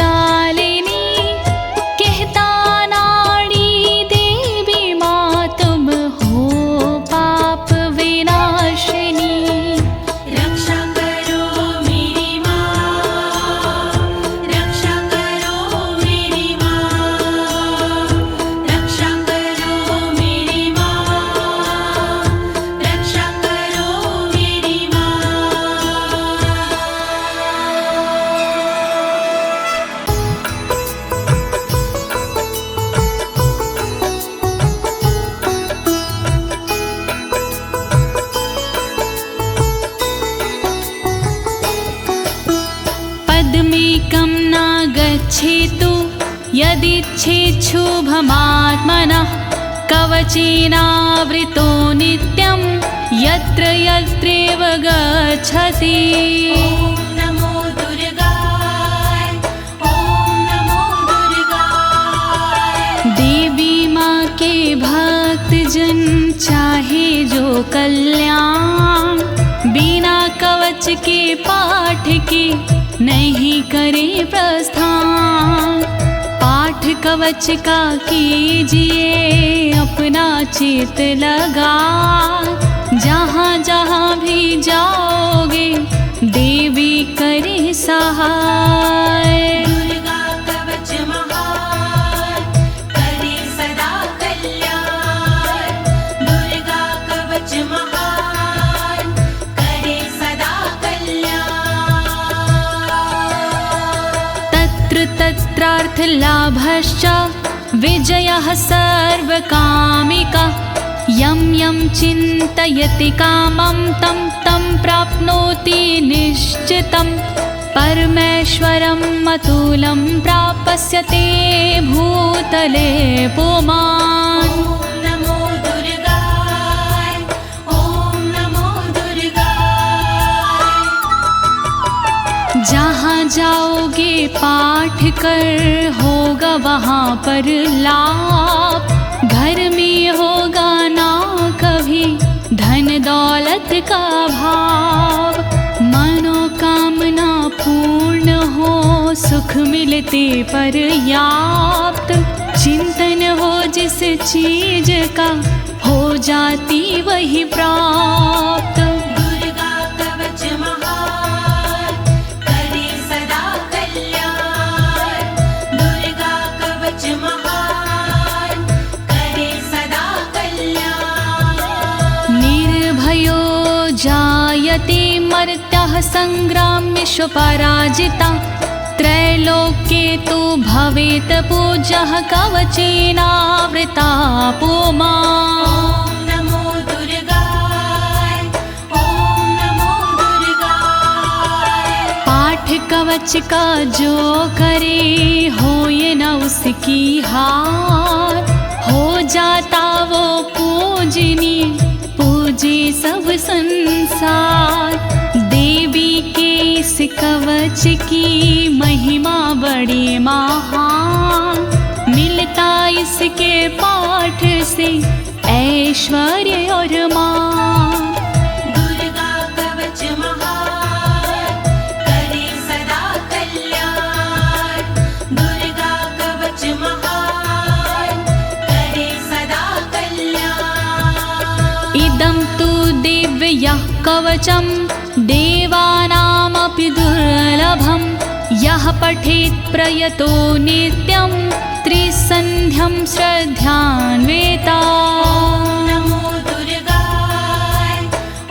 कहता नाड़ी देवी माँ तुम हो पाप विनाशिनी। रक्षा करो मेरी माँ, रक्षा करो मेरी माँ, रक्षा करो मेरी माँ, रक्षा करो मेरी माँ। पद्मेकं न गच्छेतु यदिच्छेच्छुभमात्मनः, कवचेनावृतो नित्यं यत्र यत्रैव गच्छति। ॐ नमो दुर्गाय, ॐ नमो दुर्गाय। देवी माँ के भक्त जन चाहे जो कल्याण, बिना कवच के पाठ के नहीं करे प्रस्थान। पाठ कवच का कीजिए अपना चित लगा, जहाँ जहाँ भी जाओगे देवी करे सहाय। दुर्गा कवच महान, करे सदा कल्याण। दुर्गा कवच महान, करे सदा कल्याण। तत्र तत्रार्थलाभश्च विजयः सर्वकामिका। यं यं चिन्तयति कामं तं तं प्राप्नोति निश्चितं। परमेश्वरम् अतुलं प्राप्स्यते भूतले पुमान्। ॐ नमो दुर्गाय, ॐ नमो दुर्गाय। जहाँ जाओगे पाठ कर होगा वहाँ पर लाभ। घर में होगा ना कभी धन दौलत का भाव। मनोकामना पूर्ण हो सुख मिलते पर्याप्त। चिंतन हो जिस चीज का हो जाती वही प्राप्त। दुर्गा कवच महान, करे सदा कल्याण। दुर्गा कवच महान, करे सदा कल्याण। निर्भयो जायते मर्त्यः संग्राम्येषु पराजिता। त्रैलोक्ये तु भवेत् पूज्यः कवचेनावृता पुमान्। ॐ नमो दुर्गाय, ॐ नमो दुर्गाय। पाठ कवच का जो करे हो संसार। देवी के इस कवच की महिमा बड़ी महान, मिलता इसके पाठ से ऐश्वर्य और मान। दुर्गा कवच महान, करे सदा कल्याण। दुर्गा कवच महान, करे सदा कल्याण। इदं तु दिव्यः कवचं देवानामपि दुर्लभं। यः पठेत् प्रयतो नित्यं त्रिसन्ध्यं श्रद्धान्विता। नमो दुर्गाय,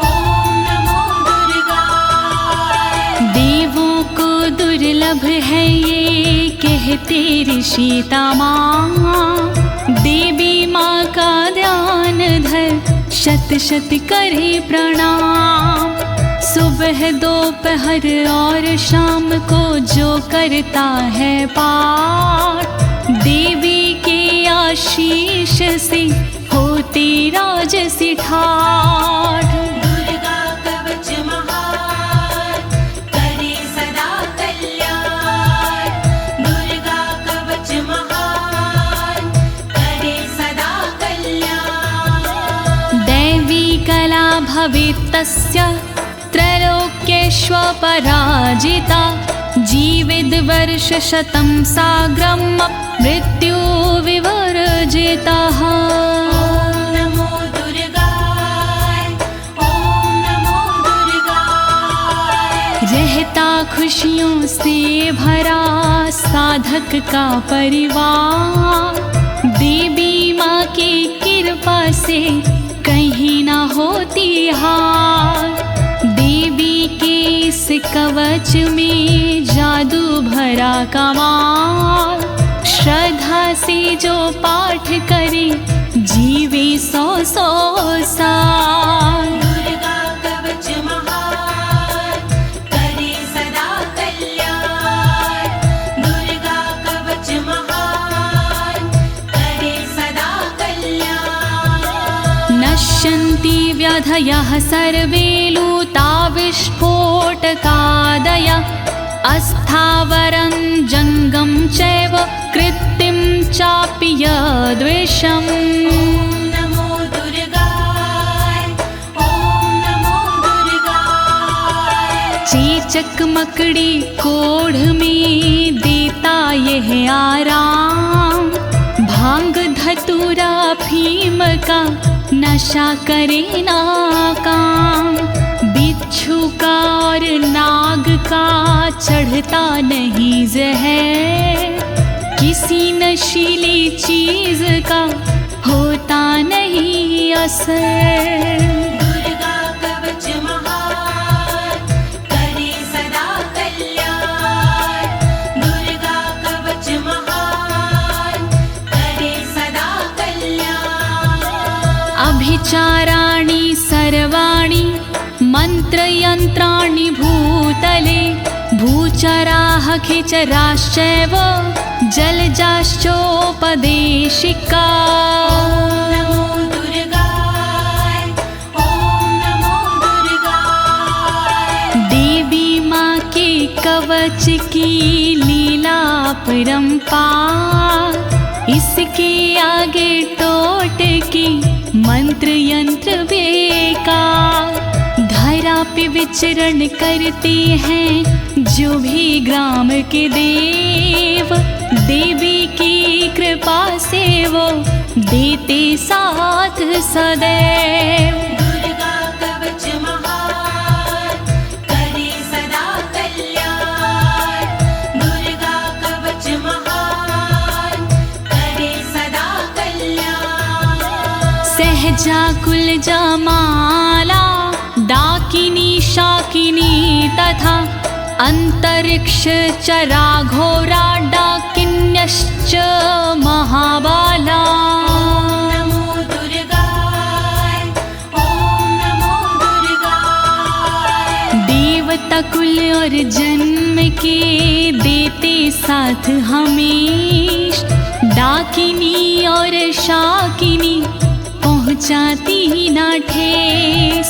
ओम नमो दुर्गाय। देवों को दुर्लभ है ये कहते ऋषि तमाम। देवी माँ का ध्यान धर शत शत करे प्रणाम। सुबह दोपहर और शाम को जो करता है पाठ, देवी के आशीष से होती राजसी ठाठ। दुर्गा कवच महान, करे सदा कल्याण। दुर्गा कवच महान, करे सदा कल्याण। दैवी कला भवेत् तस्य त्रैलोक्येष्वपराजिता। जीवेद् वर्षशतं साग्रं मृत्यु विवर्जितः। ॐ नमो दुर्गाय, ॐ नमो दुर्गाय। रहता खुशियों से भरा साधक का परिवार। देवी माँ की कृपा से कहीं ना होती हार। देवी के इस कवच में जादू भरा कमाल। श्रद्धा से जो पाठ करे जीवे 100 साल। दुर्गा कवच महान, करे सदा कल्याण। दुर्गा कवच महान, करे सदा कल्याण। नश्यन्ति व्याधयः सर्वे लूता विस्फोटकादय। अस्थावरं जङ्गं चैव कृत्तिं चापि यद्विषम्। ॐ नमो दुर्गाय, ॐ नमो दुर्गाय। चेचक मकड़ी कोढ़ में देता यह आराम। भांग धतूरा भीम का नशा करे ना काम। बिच्छू का और नाग का चढ़ता नहीं जहर। किसी नशीली चीज का होता नहीं असर। दुर्गा कवच महान, करे सदा कल्याण। दुर्गा कवच महान, करे सदा कल्याण। अभिचाराणि सर्वाणि मंत्रयंत्राणि भूतले। भूचराः खिचराश्चैव जलजाश्चोपदेशिका। नमो दुर्गाय, ॐ नमो दुर्गाय। देवी माँ के कवच की लीला परंपार। इसके आगे टोटके मंत्र यंत्र बेकार। धरा पे विचरण करते हैं जो भी ग्राम के देव। देवी की कृपा से वो देते साथ सदैव। दुर्गा कवच महान, करे सदा कल्याण। दुर्गा कवच महान, करे सदा कल्याण। सहजाकुल जमाला डाकिनी शाकिनी तथा अंतरिक्ष चरा घोरा डाकिन्यश्च महाबाला। नमो दुर्गाय, ॐ नमो दुर्गाय। देवता कुल और जन्म के देते साथ हमेश। डाकिनी और शाकिनी पहुँचाती ना ठेस।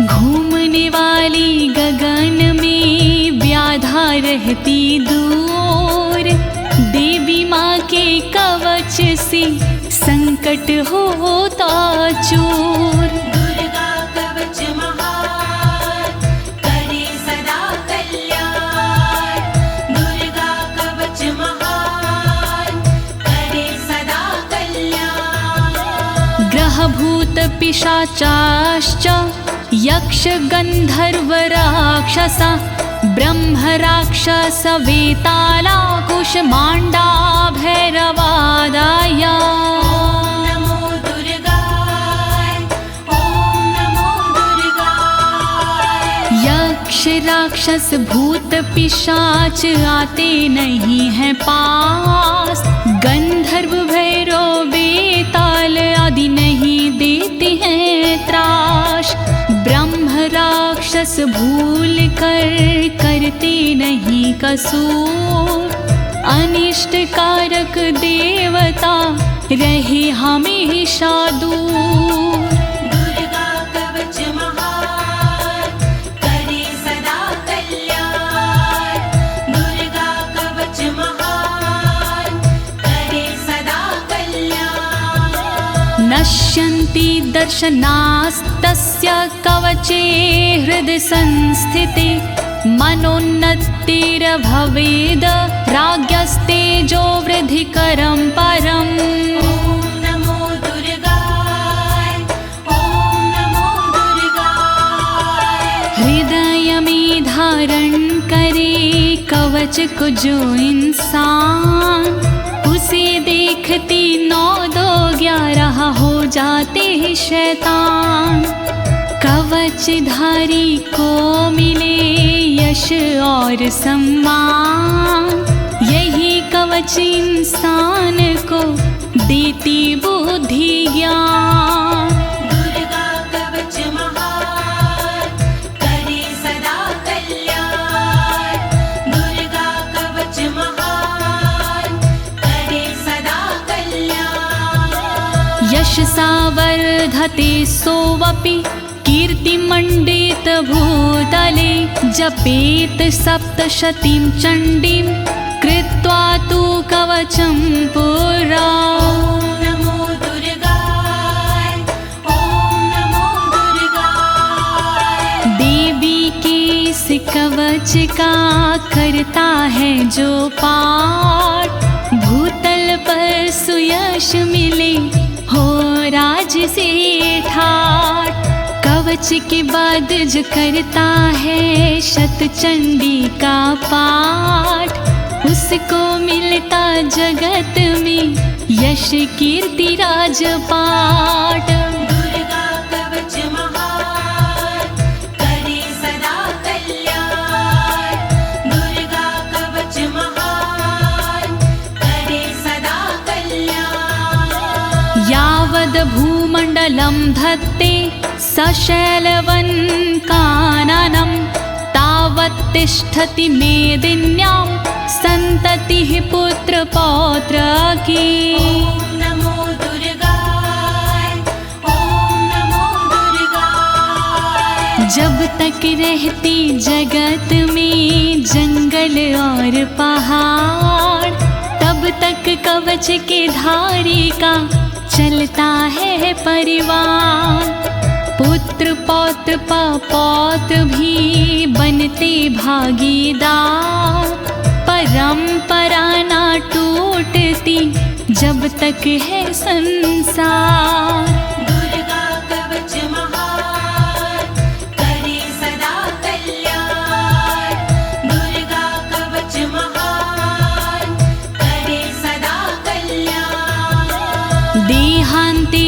घूमने वाली गगन में व्याधा रहती दूर, देवी माँ के कवच से संकट होता चूर। दुर्गा कवच महान करे सदा कल्याण, दुर्गा कवच महान करे सदा कल्याण। ग्रह भूत पिशाचाश्च यक्ष गंधर्व राक्षसा, ब्रह्म राक्षस वेताला कुष्मांडा भैरवादाय। ओम नमो दुर्गाय, ओम नमो दुर्गाय। यक्ष राक्षस भूत पिशाच आते नहीं हैं पास, गंधर्व भैरव बेताल आदि नहीं देते हैं त्रास। ब्रह्म राक्षस भूल कर करते नहीं कसूर, अनिष्ट कारक देवता रहे हमेशा दूर। दुर्गा कवच महान करे सदा कल्याण, दुर्गा कवच महान करे सदा कल्याण। नश्यन्ति दर्शनास्तस्य कवचे हृदि संस्थिते, मनोन्नतिर्भवेद राज्ञस्तेजो वृद्धिकरं परम्। ओम नमो दुर्गाय, ओम नमो दुर्गाय। हृदय में धारण करे कवच को जो इंसान, उसे देखती 9 2 11 हो जाते हैं शैतान। कवचधारी को मिले यश और सम्मान, यही कवच इंसान को देती बुद्धि ज्ञान। दुर्गा कवच महान करे सदा कल्याण, दुर्गा कवच महान करे सदा कल्याण। यशसा वर्धते सोऽपि कीर्तिमण्डित भूतले, जपेत सप्तशतीं चण्डीं कृत्वा तु कवचं पुरा। ओम नमो दुर्गाय, ओम नमो दुर्गाय। देवी के इस कवच का करता है जो पाठ, भूतल पर सुयश मिले हो राज से ठाठ। कवच के बाद जो करता है शतचंडी का पाठ, उसको मिलता जगत में यश कीर्ति राजपाट। दुर्गा कवच महान करे सदा कल्याण, दुर्गा कवच महान करे सदा कल्याण। यावद् भूमण्डलं धत्ते सशैलवन् काननं, तावत् तिष्ठति मेदिन्यां सन्ततिः पुत्र पौत्र की। ओम नमो दुर्गाय, ओम नमो दुर्गाय। जब तक रहती जगत में जंगल और पहाड़, तब तक कवच के धारी का चलता है परिवार। पुत्र पौत्र पौत्र भी बनते भागीदार, परंपरा ना टूटती जब तक है संसार। दुर्गा कवच महान करे सदा कल्याण, दुर्गा कवच महान करे सदा कल्याण। देहान्ते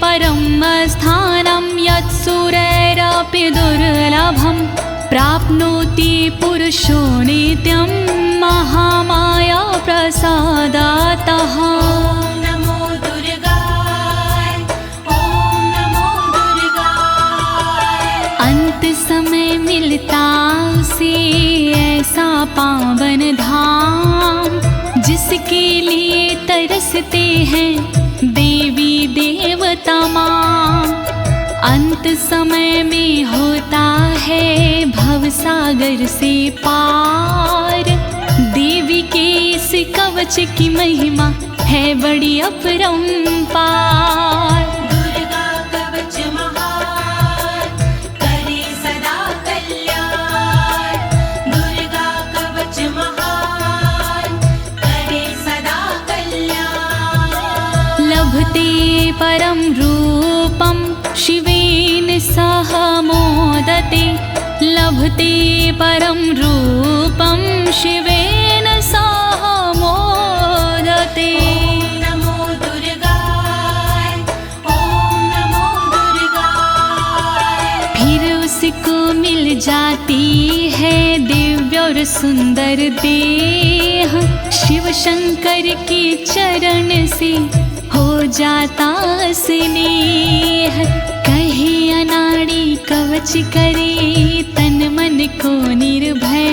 परं स्थानं यत्सुरैरपि दुर्लभं, प्राप्नोति पुरुषो नित्यं महामाया प्रसादातः। ओम नमो दुर्गाय, ओम नमो दुर्गाय। अंत समय मिलता उसे ऐसा पावन धाम, जिसके लिए तरसते हैं देवी देवता माँ। अंत समय में होता है भवसागर से पार। देवी के इस कवच की महिमा है बड़ी अपरंपार। दुर्गा कवच महान करे सदा कल्याण। दुर्गा कवच महान करे सदा कल्याण। लभते परम रूपम शिवेन सह मोदते। लभते परम रूपम शिवेन सह मोदते। ओम नमो दुर्गाय ओम नमो दुर्गाय। फिर उसको मिल जाती है दिव्य और सुंदर देह। शिव शंकर के चरण से हो जाता स्नेह। कहे अनाड़ी कवच करे तन मन को निर्भय।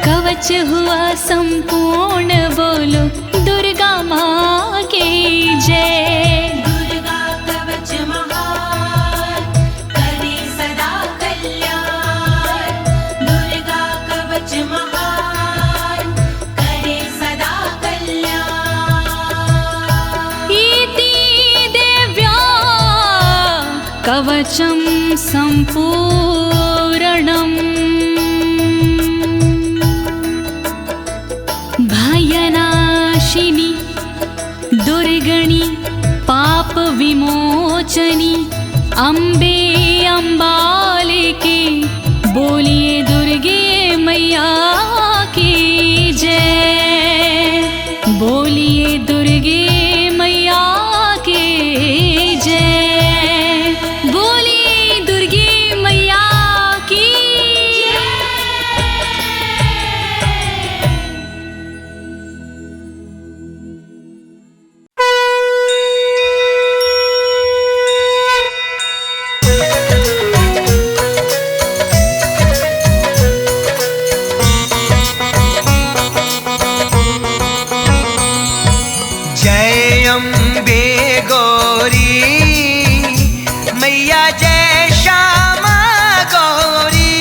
कवच हुआ संपूर्ण बोलो दुर्गा माँ की जय। दुर्गा कवच महान करे सदा कल्याण। दुर्गा कवच महान करे सदा कल्याण। इति देव्या कवचं सम्पूर्णम्। भयनाशिनी दुर्गणि पाप विमोचनी अम्बे अम्बालिके। बोलिए दुर्गे मैया की जय। बोलिए दुर्गे मैया की जय। बोलिए दुर्गे मैया की जय अम्बे गौरी मैया जय श्यामा गौरी।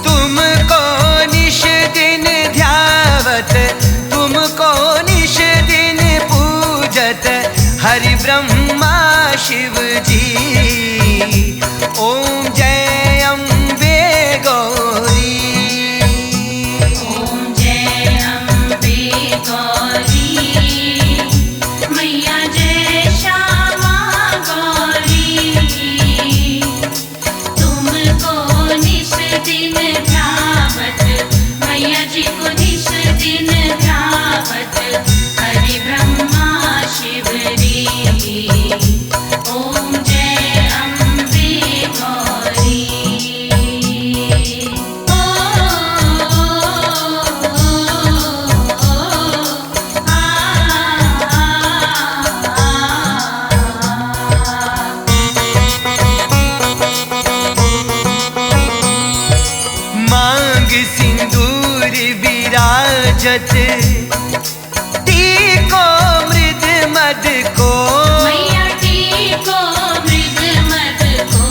तुमको निश दिन ध्यावत तुमको निश दिन पूजत हरि ब्रह्मा शिव जी। ओम जय अम्बे गौरी। ओम जय अम्बे गौरी मैया जय श्यामा गौरी। तुमको निश दिन ध्यावत मैया जी को निश दिन ध्यावत हरि ब्रह्मा शिव री। ओम जय अम्बे गौरी। ओ मांग सिंदूर विराजत टीको मृद मद को। मैया टीको मृग मद को।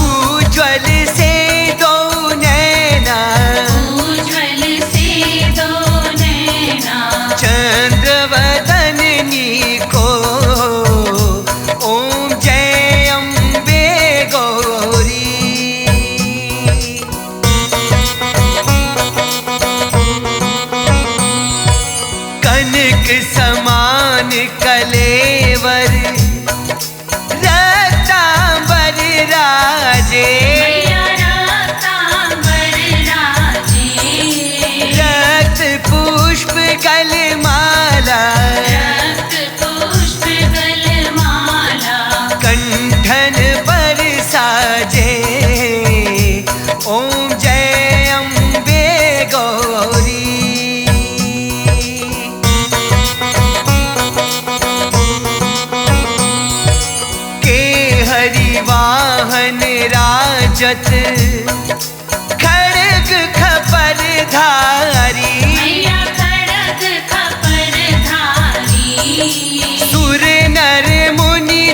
उज्ज्वल से दो नैना उज्ज्वल से दो नैना। चंद्रवदनी को। ओम जय अम्बे गौरी। कनक समान कलेवर रतांबर राजे। मैया रतांबर राजे। रक्त पुष्प गलमाला रक्त पुष्प गलमाला। कंठन पर साजे। ओम जय अम्बे गौरी। के हरि वाहन राजत खड़ग खपर धारी। मैया खड़ग खपर धारी। सुर नर मुनि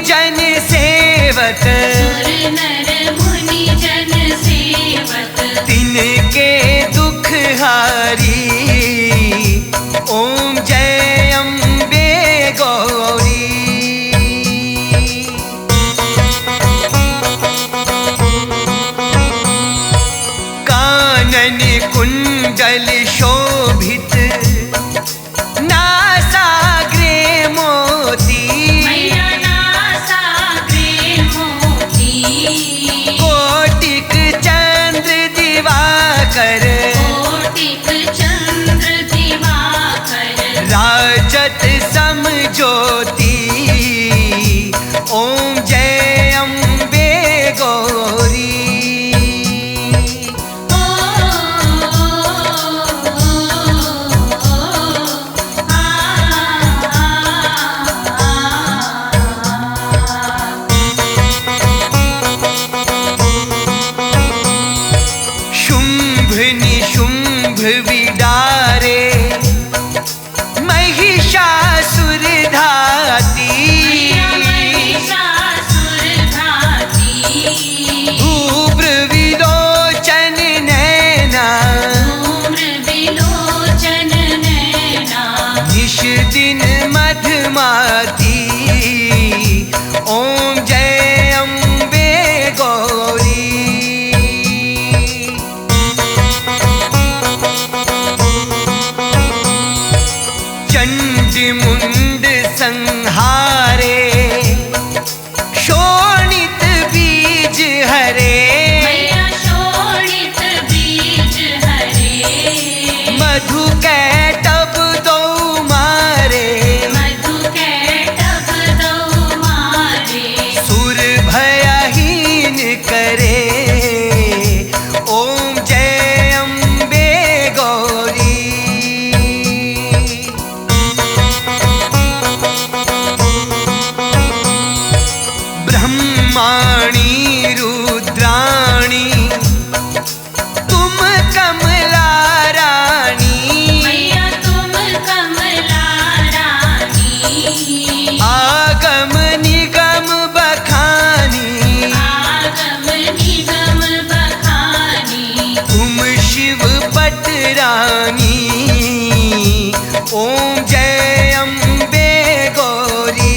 जिनके दुख हारी, ओम जय अम्बे गौरी। कानन कुंडल शोभित, नासाग्रे मोती, मैया नासाग्रे मोती, कोटिक चंद्र दिवाकर, कोटिक चंद्र दिवाकर, राजत सम ज्योति, ओम जय अम्बे गौरी। शुंभ निशुंभ विडारे, महिषासुर धाती, मैया महिषासुर धाती, धूम्र विलोचन नैना, धूम्र विलोचन नैना, निश दिन मधुमाती, ओम जय अम्बे गौरी। चंड मुंड संहारे, शोणित बीज हरे, मैया शोणित बीज हरे, मधु कैटभ दो मारे, मधु कैटभ दो मारे, सुर भयहीन करे, ओम जय अम्बे गौरी। ब्रह्माणी रुद्राणी, तुम कमला रानी, मैया तुम कमला रानी, आगम निगम बखानी, आगम निगम बखानी, तुम शिव पटरानी, ओम जय अम्बे गौरी।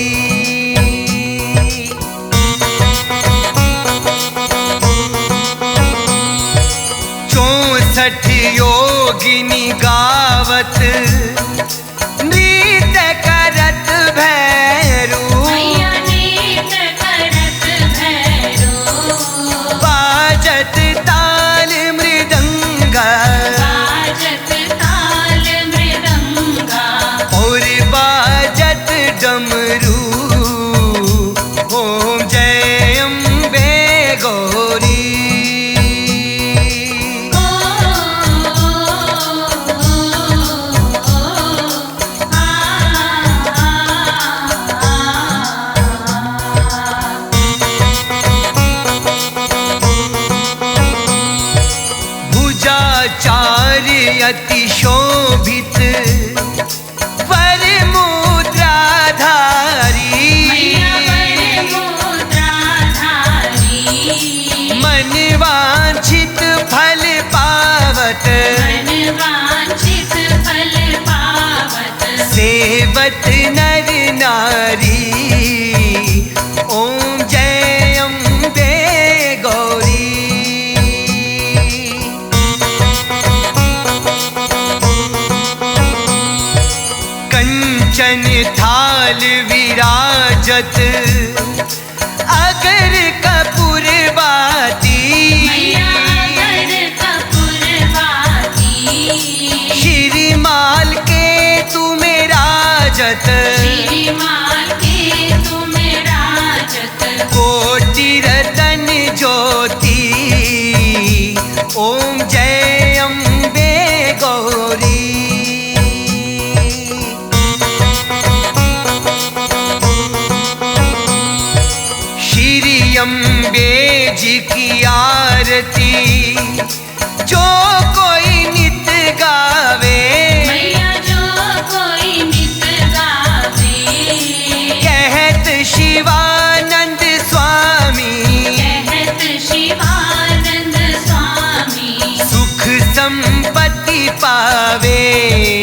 64 योगिनी गावत, नृत्य करत भैरू, मैया नृत्य करत भैरो, बाजत ताल मृदंगा, बाजत ताल मृदंगा, और बाजत डमरू, ओम जय अम्बे गौरी। भुजाचार्य अति शोभित, वर मुद्राधारी, मैया वर मुद्राधारी, मन वांछित फल पावत, मन वांछित फल पावत, सेवत नर नारी, ओम जय अम्बे गौरी। कंचन थाल विराजत, अगर कपूर बाती, मैया अगर कपूरवाती, श्रीमाल के तुम राजत, श्रीमाल के तुम राजत, कोटि रतन ज्योति, ओम जय अम्बे गौरी। श्री अम्बे जी की आरती, जो कोई नित गावे, मैया जो कोई नित गावे, में